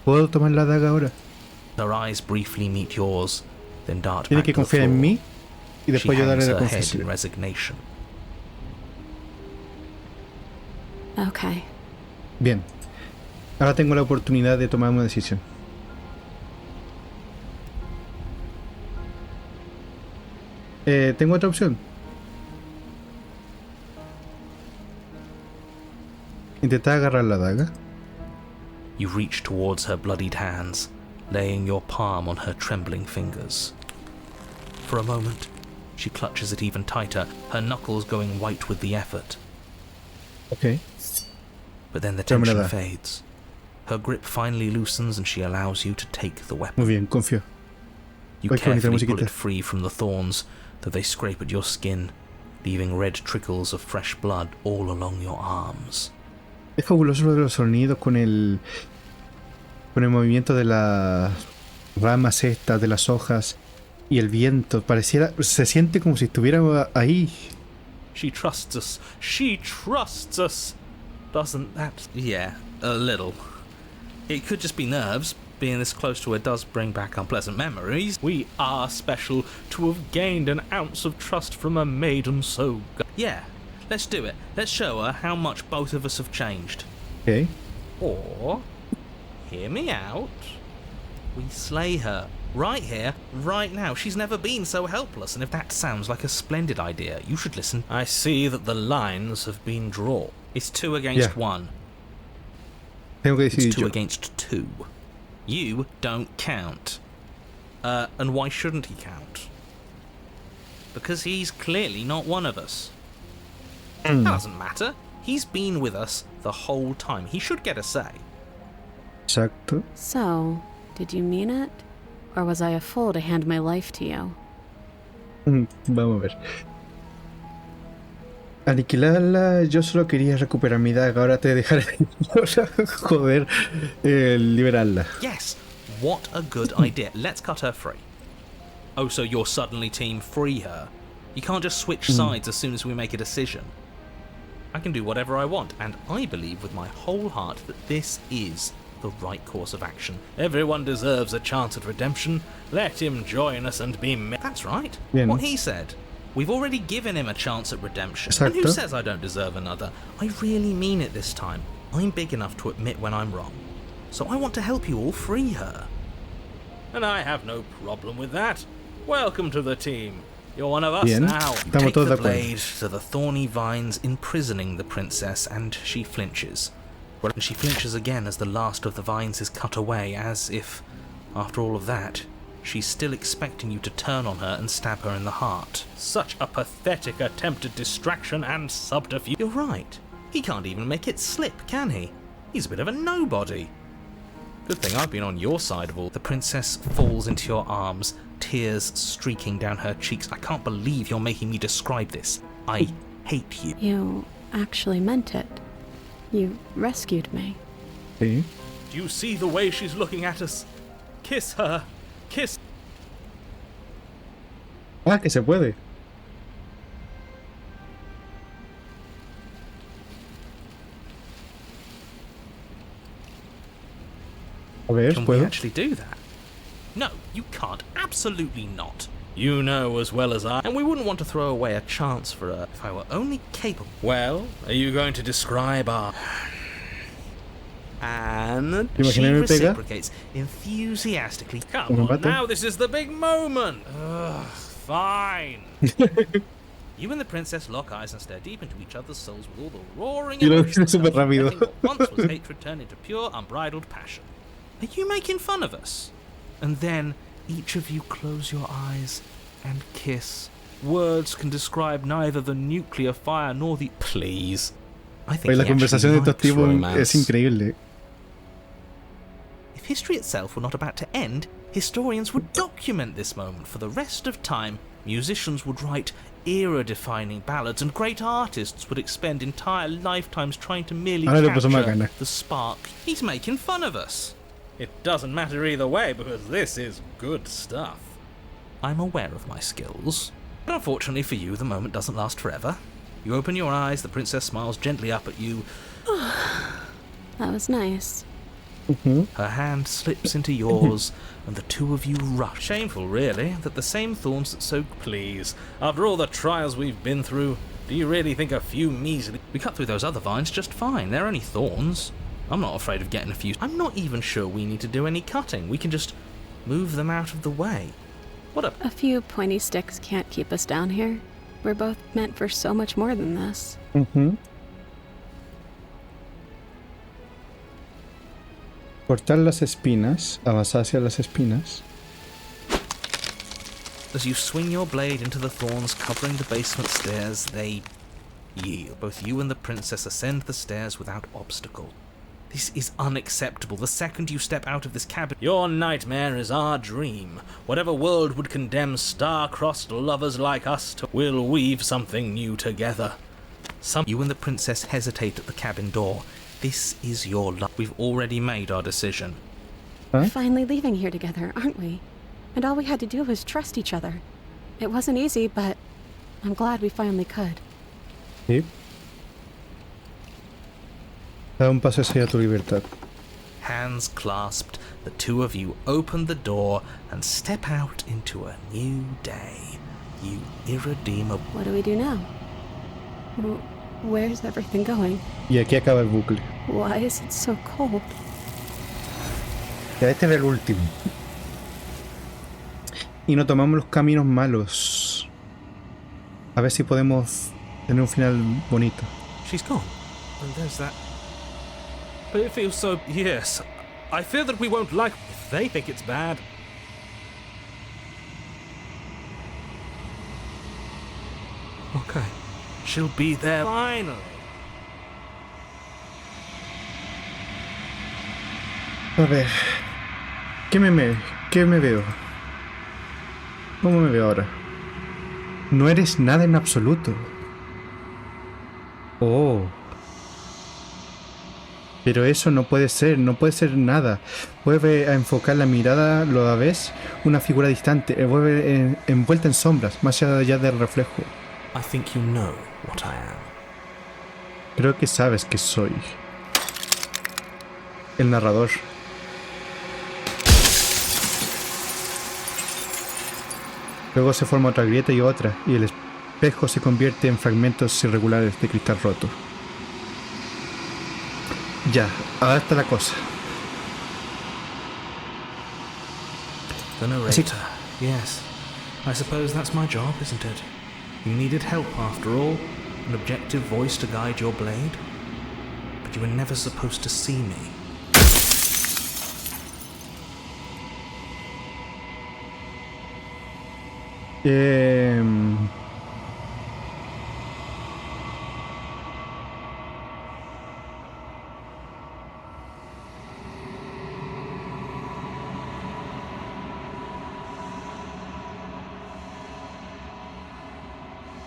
¿Puedo tomar la daga ahora? Her eyes briefly meet yours, then dart Tiene back que to the confiar en floor. mí y después She yo darle hangs la her head in confesión. resignation. Okay. Bien. Ahora tengo la oportunidad de tomar una decisión. Tengo otra opción. Intentar agarrar la daga. You reach towards her bloodied hands, laying your palm on her trembling fingers. For a moment, she clutches it even tighter, her knuckles going white with the effort. Ok. But then the Dámela tension da. fades. Her grip finally loosens and she allows you to take the weapon. Muy bien, confío. You Ay, qué bonita carefully pull musiquita. it free from the thorns, though they scrape at your skin, leaving red trickles of fresh blood all along your arms. Es fabuloso lo de los sonidos con el movimiento de las ramas estas, de las hojas y el viento. Pareciera, se siente como si estuviera ahí. She trusts us. She trusts us. Doesn't that? Yeah, a little. It could just be nerves. Being this close to her does bring back unpleasant memories. We are special to have gained an ounce of trust from a maiden so... Yeah, let's do it. Let's show her how much both of us have changed. Ok. Or, hear me out, we slay her. Right here, right now. She's never been so helpless, and if that sounds like a splendid idea, you should listen. I see that the lines have been drawn. It's 2 against Yeah. 1. Tengo que It's decidir 2 yo. against 2. You don't count. And why shouldn't he count? Because he's clearly not one of us. That doesn't matter. He's been with us the whole time. He should get a say. Exacto. So, did you mean it? Or was I a fool to hand my life to you? Vamos a ver. Aniquilarla, yo solo quería recuperar mi daga, ahora te dejaré joder, liberarla. Yes, what a good idea. Let's cut her free. Oh, so you're suddenly team free her? You can't just switch sides as soon as we make a decision. I can do whatever I want, and I believe with my whole heart that this is the right course of action. Everyone deserves a chance at redemption. Let him join us and be That's right. Bien. What he said. We've already given him a chance at redemption. Exacto. And who says I don't deserve another? I really mean it this time. I'm big enough to admit when I'm wrong. So I want to help you all free her. And I have no problem with that. Welcome to the team. You're one of us Bien. now. You Estamos take todos the de acuerdo. blade to the thorny vines imprisoning the princess, and she flinches. Well, and she flinches again as the last of the vines is cut away, as if, after all of that, she's still expecting you to turn on her and stab her in the heart. Such a pathetic attempt at distraction and subterfuge. You're right. He can't even make it slip, can he? He's a bit of a nobody. Good thing I've been on your side of all. The princess falls into your arms, tears streaking down her cheeks. I can't believe you're making me describe this. I hate you. You actually meant it. You rescued me. Sí. Do you see the way she's looking at us? Kiss her. Kiss. Ah, que se puede. A ver, Can we ¿puedo? actually do that? No, you can't. Absolutely not. You know as well as I, and we wouldn't want to throw away a chance for her if I were only capable. Well, are you going to describe our... And ¿Te she imaginas me pega? reciprocates enthusiastically. Come ¿Me on, mata? now this is the big moment. Ugh, fine. You and the princess lock eyes and stare deep into each other's souls with all the roaring Y lo emotions dice súper of letting rápido. what once was hatred turn into pure, unbridled passion. Are you making fun of us? And then each of you close your eyes and kiss. Words can describe neither the nuclear fire nor the... Please. I think Oye, la he actually conversación de estos likes tipos romance. es increíble. If history itself were not about to end, historians would document this moment for the rest of time. Musicians would write era-defining ballads, and great artists would expend entire lifetimes trying to merely Ahora le puso más capture ganas. the spark. He's making fun of us. It doesn't matter either way, because this is good stuff. I'm aware of my skills, but unfortunately for you, the moment doesn't last forever. You open your eyes, the princess smiles gently up at you. That was nice. Her hand slips into yours, and the two of you rush. Shameful, really, that the same thorns that so... Please, after all the trials we've been through, do you really think a few measly... We cut through those other vines just fine. They're only thorns. I'm not afraid of getting a few... I'm not even sure we need to do any cutting. We can just move them out of the way. What a... A few pointy sticks can't keep us down here. We're both meant for so much more than this. Cortar las espinas, avanzar hacia las espinas. As you swing your blade into the thorns covering the basement stairs, they yield. Both you and the princess ascend the stairs without obstacle. This is unacceptable. The second you step out of this cabin, your nightmare is our dream. Whatever world would condemn star-crossed lovers like us to... We'll weave something new together. You and the princess hesitate at the cabin door. This is your love. We've already made our decision. Huh? We're finally leaving here together, aren't we? And all we had to do was trust each other. It wasn't easy, but I'm glad we finally could. Sí. Da un paso hacia tu libertad. Hands clasped, the two of you open the door and step out into a new day. You irredeemable... What do we do now? Where's everything going? Y aquí acaba el bucle. Why is it so cold? Ya este era el último. Y no tomamos los caminos malos. A ver si podemos tener un final bonito. She's gone. And there's that... But it feels so... Yes. I fear that we won't like... If they think it's bad... Okay. She'll be there finally. A ver. ¿Qué me veo? ¿Cómo me veo ahora? No eres nada en absoluto. Oh. Pero eso no puede ser nada. Vuelve a enfocar la mirada, lo ves, una figura distante, vuelve envuelta en sombras, más allá del reflejo. I think you know what I am. Creo que sabes que soy el narrador. Luego se forma otra grieta y otra, y el espejo se convierte en fragmentos irregulares de cristal roto. Ya, ahora está la cosa. The narrator. Yes. I suppose that's my job, isn't it? You needed help after all, an objective voice to guide your blade. But you were never supposed to see me.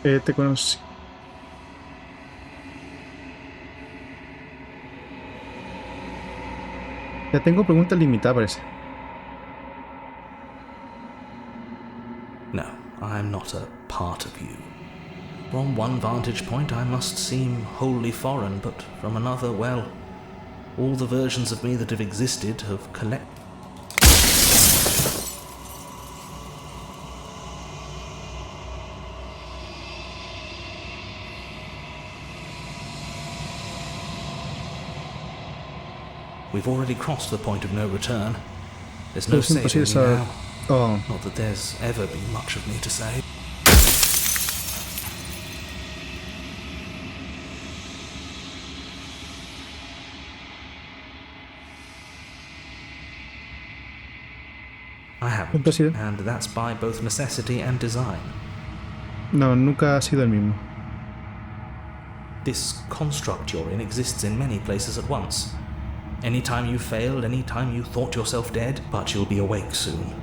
Te conocí. Ya tengo preguntas limitadas, parece. No, I am not a part of you. From one vantage point I must seem wholly foreign, but from another, well, all the versions of me that have existed have collected. We've already crossed the point of no return. There's no Es saving imposible me saber. now. Oh, Not that there's ever been much of me to save. I haven't, imposible. and that's by both necessity and design. No, nunca ha sido el mismo. This construct you're in exists in many places at once. Anytime you failed, anytime you thought yourself dead, but you'll be awake soon.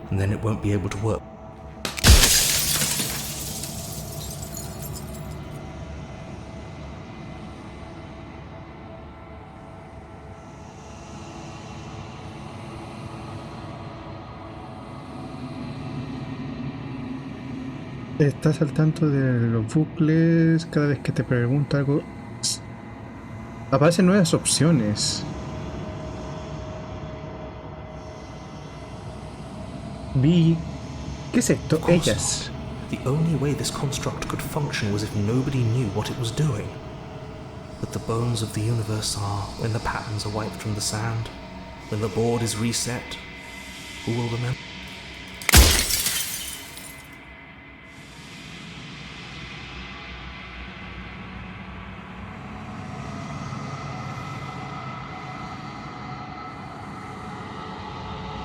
And then it won't be able to work. Estás al tanto de los bucles. Cada vez que te pregunto algo, aparecen nuevas opciones. Vi. ¿Qué es esto? Of course Ellas. not. The only way this construct could function was if nobody knew what it was doing. But the bones of the universe are when the patterns are wiped from the sand, when the board is reset. Who will remember?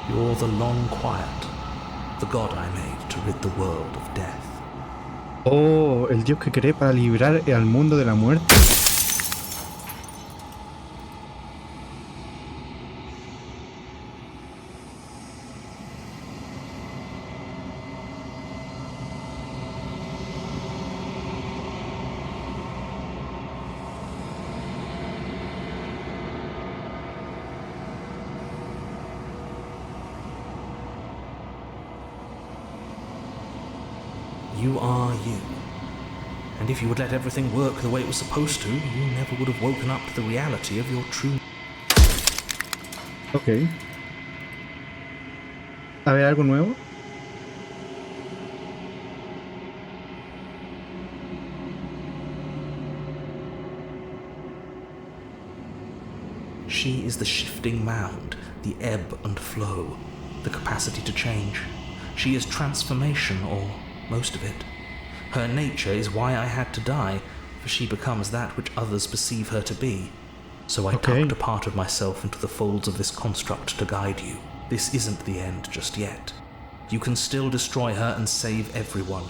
You're the long quiet, the god I made to rid the world of death. Oh, el dios que creé para librar al mundo de la muerte. You are you. And if you would let everything work the way it was supposed to, you never would have woken up to the reality of your true... Ok. A ver, algo nuevo. She is the shifting mound, the ebb and flow, the capacity to change. She is transformation, or most of it. Her nature is why I had to die, for she becomes that which others perceive her to be. So I tucked a part of myself into the folds of this construct to guide you. This isn't the end just yet. You can still destroy her and save everyone.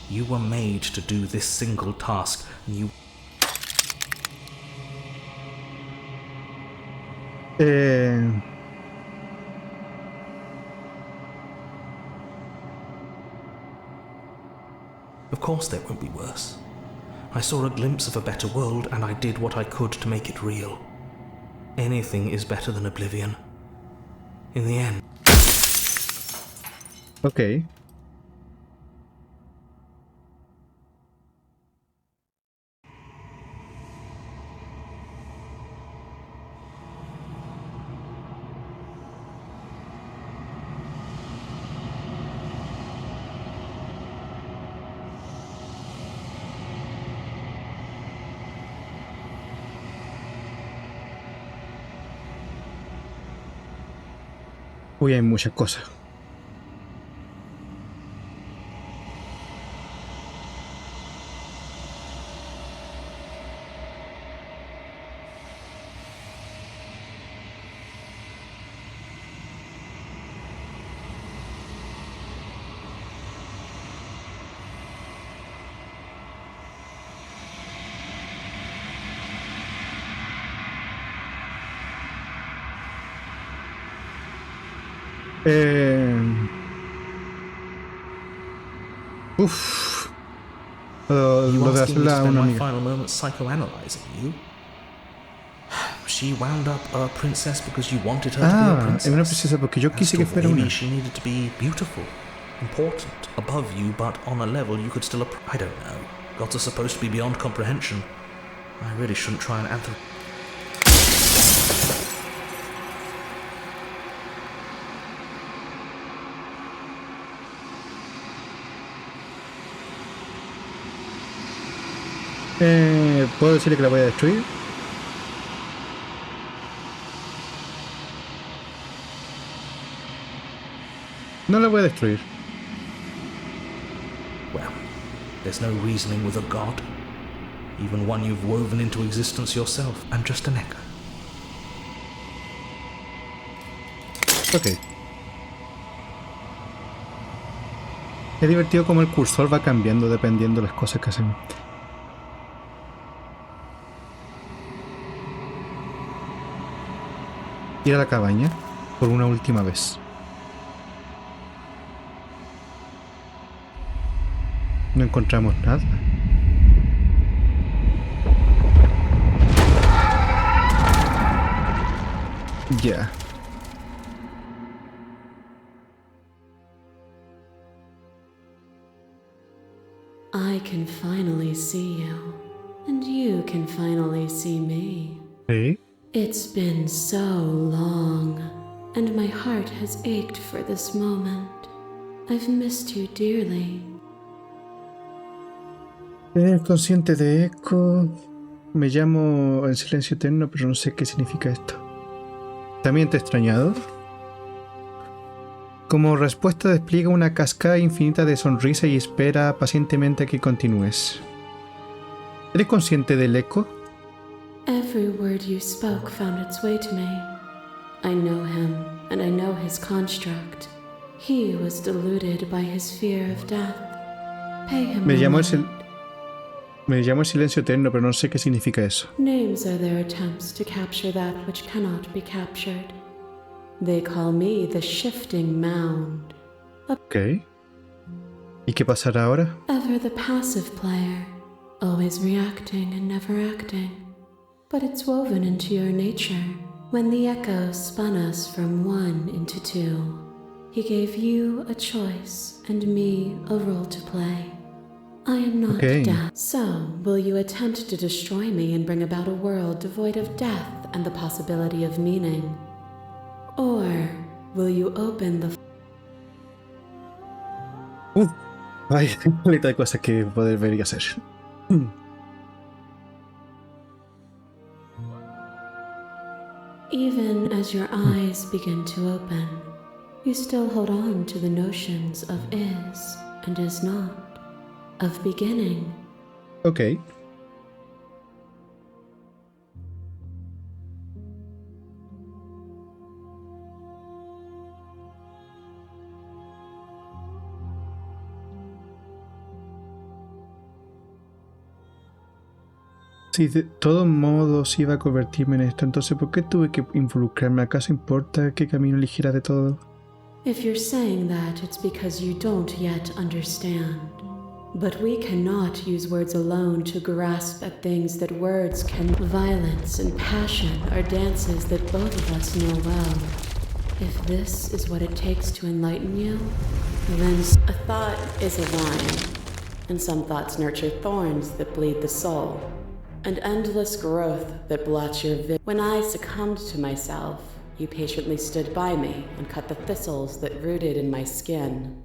You were made to do this single task, and you... Of course there won't be worse. I saw a glimpse of a better world, and I did what I could to make it real. Anything is better than oblivion. In the end. Ok. Uy, hay muchas cosas. Eh, Uf. You Lo de asking me to hacerla a spend una my amiga. final moments psychoanalyzing you? She wound up a princess because you wanted her to be a Ah, es una princess. princesa porque yo As quise to que fuera maybe una. she needed to be beautiful, important, above you, but on a level you could still I don't know. Gods are supposed to be beyond comprehension. I really shouldn't try and anthrop. ¿Puedo decirle que la voy a destruir? No la voy a destruir. Well, there's no reasoning with a god. Even one you've woven into existence yourself. I'm just an echo. Ok. Es divertido como el cursor va cambiando dependiendo de las cosas que hacemos. Ir a la cabaña por una última vez. No encontramos nada. Ya. I can finally see you, and you can finally see me. Sí. It's been so long, and my heart has ached for this moment. I've missed you dearly. Eres consciente de eco. Me llamo el silencio eterno, pero no sé qué significa esto. También te he extrañado. Como respuesta despliega una cascada infinita de sonrisa y espera pacientemente a que continúes. ¿Eres consciente del eco? Every word you spoke found its way to me. I know him, and I know his construct. He was deluded by his fear of death. Pay him Me no llamo mind. el silencio eterno, pero no sé qué significa eso. Names are their attempts to capture that which cannot be captured. They call me the shifting mound. Ok. ¿Y qué pasará ahora? Ever the passive player, always reacting and never acting. But it's woven into your nature. When the echo spun us from one into two, he gave you a choice and me a role to play. I am not Okay. death. So, will you attempt to destroy me and bring about a world devoid of death and the possibility of meaning? Or will you open the Hay una de cosas que poder ver y hacer. Even as your eyes begin to open, you still hold on to the notions of is and is not, of beginning. Ok. Si de todos modos iba a convertirme en esto, entonces ¿por qué tuve que involucrarme? ¿Acaso importa qué camino eligiera de todo? If you're saying that, it's because you don't yet understand. But we cannot use words alone to grasp at things that words can. Violence and passion are dances that both of us know well. If this is what it takes to enlighten you, then a thought is a vine, and some thoughts nurture thorns that bleed the soul, and endless growth that blots your vision. When I succumbed to myself, you patiently stood by me and cut the thistles that rooted in my skin.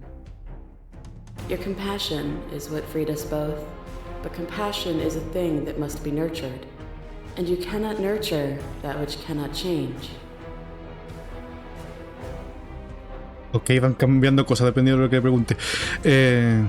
Your compassion is what freed us both, but compassion is a thing that must be nurtured, and you cannot nurture that which cannot change. Ok, van cambiando cosas dependiendo de lo que le pregunte. Eh,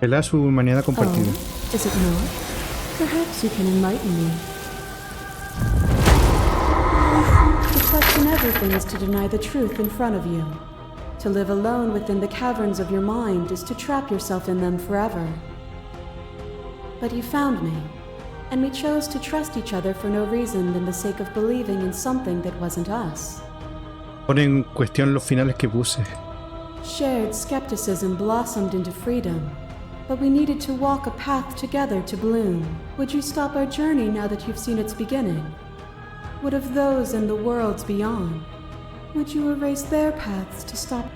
Revela su humanidad compartida. Oh, is it not? Perhaps you can enlighten me. The quest in everything is to deny the truth in front of you. To live alone within the caverns of your mind is to trap yourself in them forever. But you found me, and we chose to trust each other for no reason than the sake of believing in something that wasn't us. Pone en cuestión los finales que puse. Shared skepticism blossomed into freedom, but we needed to walk a path together to bloom. Would you stop our journey now that you've seen its beginning? What of those in the worlds beyond? Would you erase their paths to stop?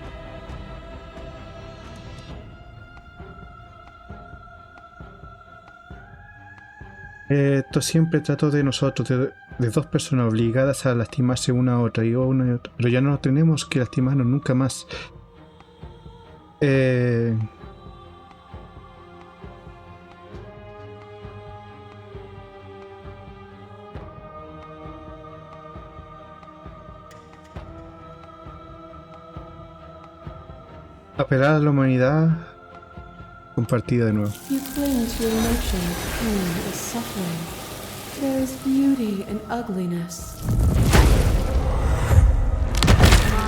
Esto siempre trató de nosotros, de dos personas obligadas a lastimarse una a otra y otra, pero ya no tenemos que lastimarnos nunca más. Apelar a la humanidad compartida de nuevo. You cling to your notion of pain is suffering. There is beauty in ugliness.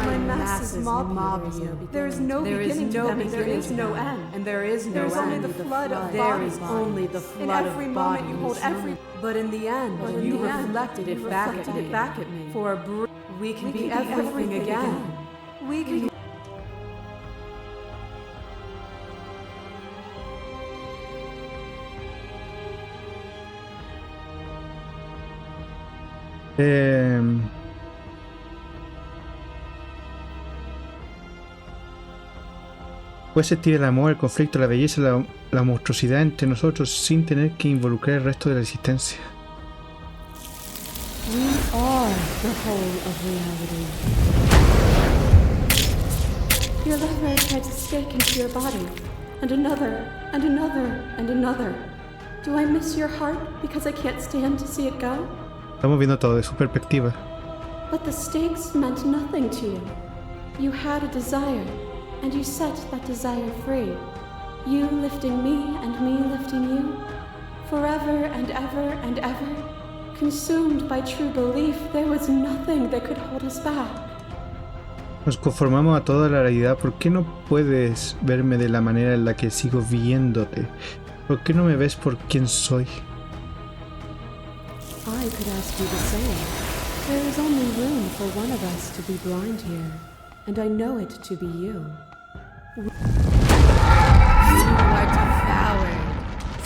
My masses mob you. There is no beginning to them, and there is no end. And there is no There's end. only the flood of There bodies. is only the flood In every of moment bodies. you hold every. But in the end, you reflected it back at me. For we can be everything again. We can. Puede sentir el amor, el conflicto, la belleza, la monstruosidad entre nosotros sin tener que involucrar el resto de la existencia. We are the whole of reality. Your lover tried to stake into your body, and another, and another, and another. Do I miss your heart because I can't stand to see it go? Estamos viendo todo de su perspectiva. But the stakes meant nothing to you. You had a desire, and you set that desire free. You lifting me and me lifting you. Forever and ever and ever. Consumed by true belief, there was nothing that could hold us back. Nos conformamos a toda la realidad. ¿Por qué no puedes verme de la manera en la que sigo viéndote? ¿Por qué no me ves por quien soy? I could ask you the same. There is only room for one of us to be blind here, and I know it to be you. You are devoured.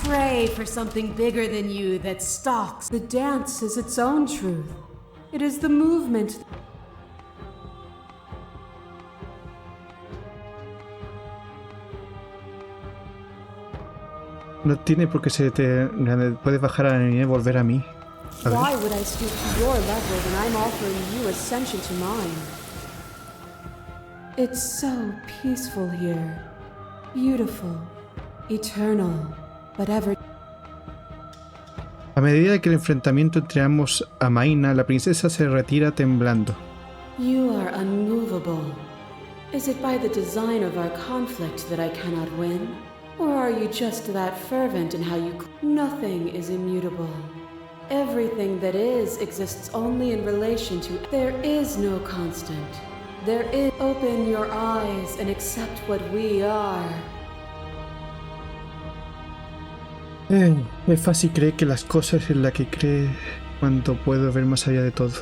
Pray for something bigger than you that stalks. The dance is its own truth. It is the movement. No tiene por qué se te... Puedes bajar a la niña y volver a mí. A ver. Why would I stoop to your level when I'm offering you ascension to mine? It's so peaceful here. Beautiful. Eternal. But ever. A medida que el enfrentamiento entre ambos amaina, la princesa se retira temblando. You are unmovable. Is it by the design of our conflict that I cannot win? Or are you just that fervent in how you... Nothing is immutable. Everything that is exists only in relation to... There is no constant. There is... Open your eyes and accept what we are. Es fácil creer que las cosas en las que cree cuando puedo ver más allá de todo.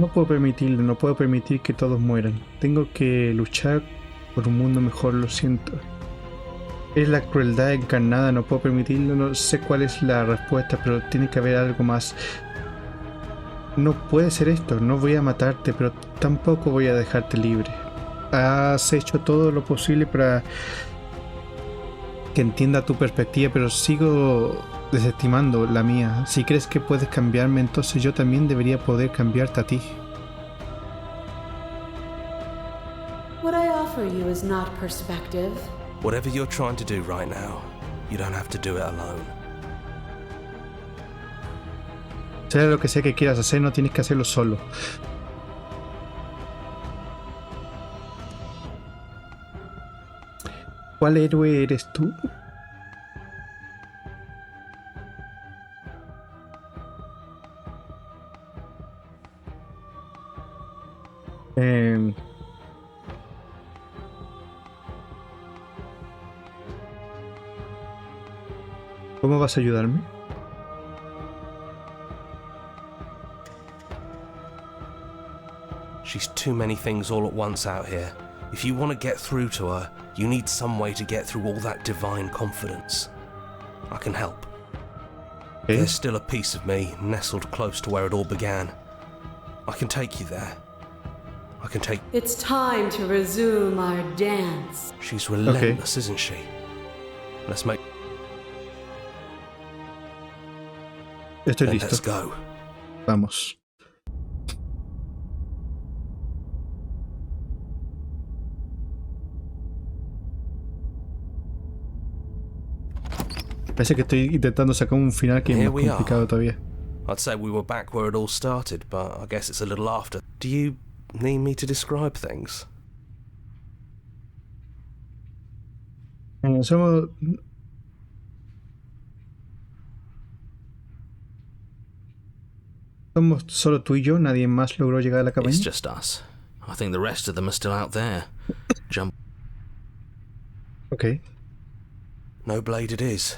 No puedo permitirlo, no puedo permitir que todos mueran. Tengo que luchar por un mundo mejor, lo siento. Es la crueldad encarnada, no puedo permitirlo, no sé cuál es la respuesta, pero tiene que haber algo más. No puede ser esto, no voy a matarte, pero tampoco voy a dejarte libre. Has hecho todo lo posible para que entienda tu perspectiva, pero sigo desestimando la mía. Si crees que puedes cambiarme, entonces yo también debería poder cambiarte a ti. What I offer you is not perspective. Whatever you're trying to do right now, you don't have to do it alone. Sea lo que sea que quieras hacer, no tienes que hacerlo solo. ¿Cuál héroe eres tú? ¿Cómo vas a ayudarme? She's too many things all at once out here. If you want to get through to her, you need some way to get through all that divine confidence. I can help. Okay. There's still a piece of me nestled close to where it all began. I can take you there. I can take... It's time to resume our dance. She's relentless, isn't she? Let's make... Estoy Then listo. let's go. Vamos. Parece que estoy intentando sacar un final que es Here más we are. complicado todavía. I'd say we were back where it all started, but I guess it's a little after. Do you need me to describe things? Somos... Somos solo tú y yo, nadie más logró llegar a la cabaña. It's just us. I think the rest of them are still out there. Jump. Ok. No blade it is.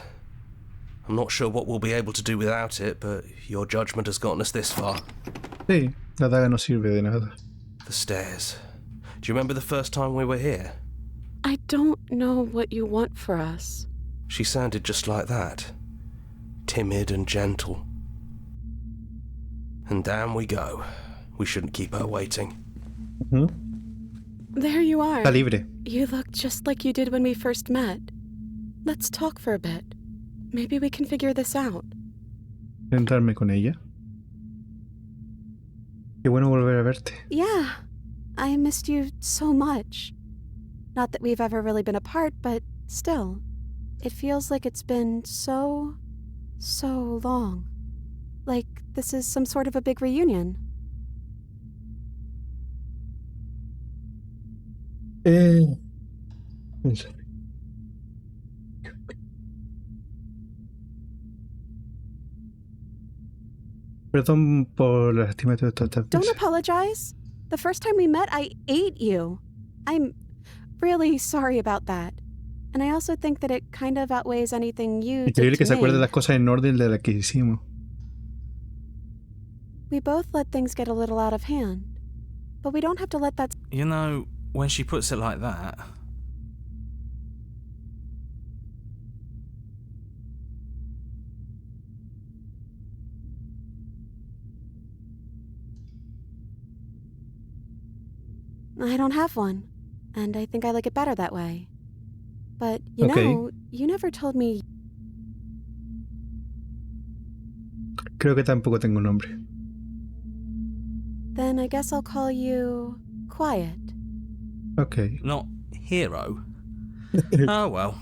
I'm not sure what we'll be able to do without it, but your judgment has gotten us this far. Sí, la daga no sirve de nada. The stairs. Do you remember the first time we were here? I don't know what you want for us. She sounded just like that. Timid and gentle. And down we go. We shouldn't keep her waiting. There you are. Está libre. You look just like you did when we first met. Let's talk for a bit. Maybe we can figure this out. Sentarme con ella. Qué bueno volver a verte. Yeah, I missed you so much. Not that we've ever really been apart, but still, it feels like it's been so long. Like this is some sort of a big reunion. Perdón por lastimarte tantas Don't veces. apologize. The first time we met, I ate you. I'm really sorry about that. And I also think that it kind of outweighs anything you Increíble did que to se acuerde me. las cosas en orden de las que hicimos. We both let things get a little out of hand. But we don't have to let that... You know, when she puts it like that, I don't have one. And I think I like it better that way. But, you Okay. know, you never told me... Creo que tampoco tengo nombre. Then I guess I'll call you... Quiet. Ok. not hero. Oh well,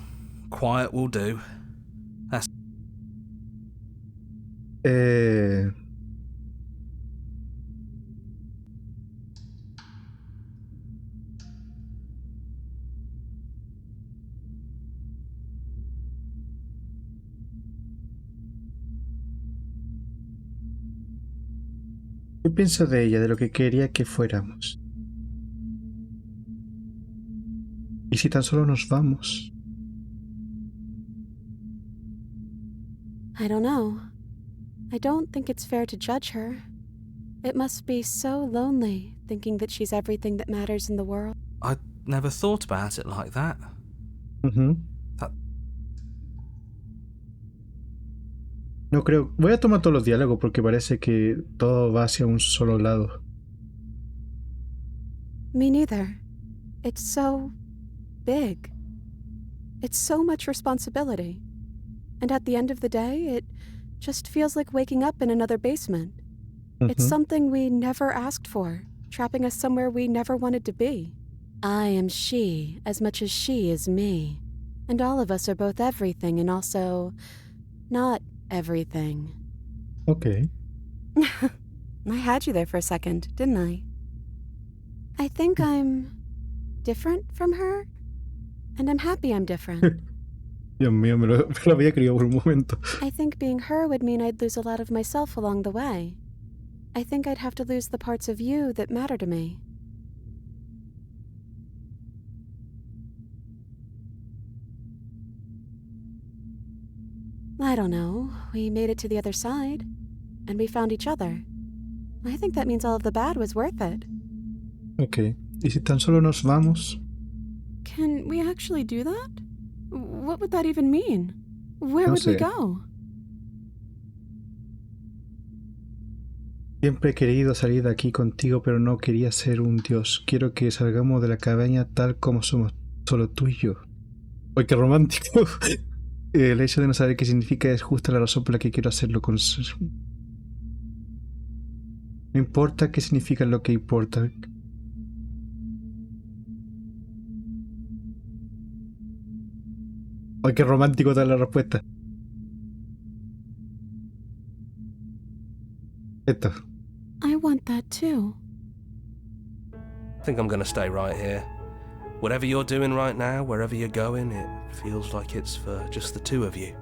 quiet will do. Eh... ¿Qué piensas de ella, de lo que quería que fuéramos? ¿Y si tan solo nos vamos? I don't know. I don't think it's fair to judge her. It must be so lonely thinking that she's everything that matters in the world. I never thought about it like that. Ujú. That No creo. Voy a tomar todos los diálogos porque parece que todo va hacia un solo lado. Me neither. It's so big. It's so much responsibility. And at the end of the day, it just feels like waking up in another basement. It's Ujú. something we never asked for, trapping us somewhere we never wanted to be. I am she as much as she is me. And all of us are both everything and also not everything. Ok. I had you there for a second, didn't I? I think I'm different from her, and I'm happy I'm different. Dios mío, me lo había creído por un momento. I think being her would mean I'd lose a lot of myself along the way. I think I'd have to lose the parts of you that matter to me. I don't know. We made it to the other side, and we found each other. I think that means all of the bad was worth it. Ok. ¿Y si tan solo nos vamos? Can we actually do that? What would that even mean? Where No would we sé. go? Siempre he querido salir de aquí contigo, pero no quería ser un dios. Quiero que salgamos de la cabaña tal como somos, solo tú y yo. ¡Ay, qué romántico! El hecho de no saber qué significa es justa la razón por la que quiero hacerlo con... No importa qué significa, lo que importa. ¡Ay, qué romántico toda la respuesta! Esto. I want that too. I think I'm gonna stay right here. Whatever you're doing right now, wherever you're going, it feels like it's for just the two of you.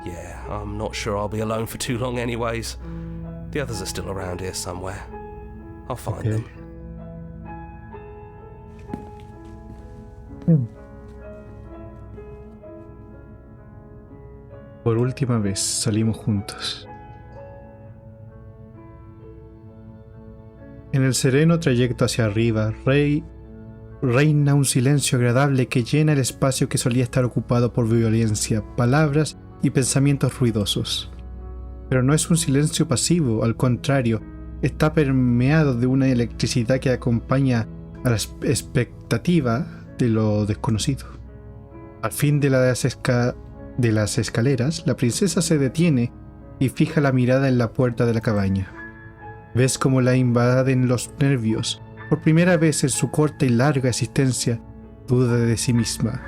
Yeah, I'm not sure I'll be alone for too long anyways. The others are still around here somewhere. I'll find Okay. them. Por última vez salimos juntos. En el sereno trayecto hacia arriba, reina un silencio agradable que llena el espacio que solía estar ocupado por violencia, palabras y pensamientos ruidosos. Pero no es un silencio pasivo, al contrario, está permeado de una electricidad que acompaña a la expectativa de lo desconocido. Al fin de las escaleras, la princesa se detiene y fija la mirada en la puerta de la cabaña. Ves cómo la invaden los nervios. Por primera vez en su corta y larga existencia, duda de sí misma.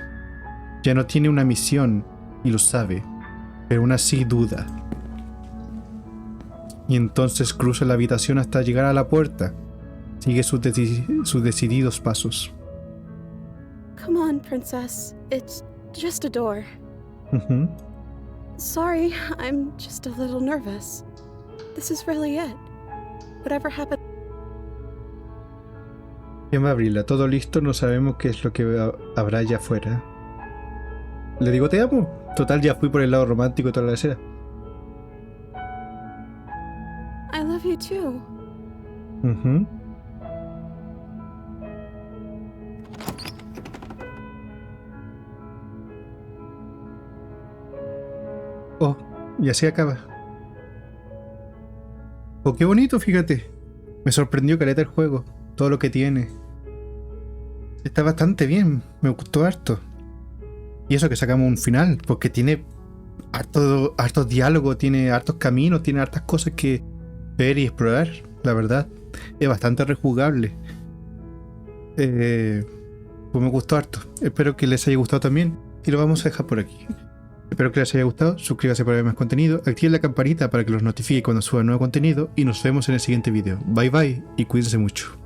Ya no tiene una misión, y lo sabe, pero aún así duda. Y entonces cruza la habitación hasta llegar a la puerta. Sigue sus decididos pasos. Come on, princess. It's just a door. Ujú. Sorry, I'm just a little nervous. This is really it. Whatever happened. ¿Quién va a abrirla? Todo listo, no sabemos qué es lo que habrá allá afuera. Le digo te amo. Total, ya fui por el lado romántico de toda la escena. I love you too. Ujú. Oh, y así acaba. Oh, qué bonito, fíjate. Me sorprendió caleta el juego. Todo lo que tiene. Está bastante bien. Me gustó harto. Y eso que sacamos un final. Porque tiene hartos diálogos, tiene hartos caminos, tiene hartas cosas que ver y explorar. La verdad. Es bastante rejugable. Pues me gustó harto. Espero que les haya gustado también. Y lo vamos a dejar por aquí. Espero que les haya gustado, suscríbanse para ver más contenido, activen la campanita para que los notifique cuando suba nuevo contenido y nos vemos en el siguiente video. Bye bye y cuídense mucho.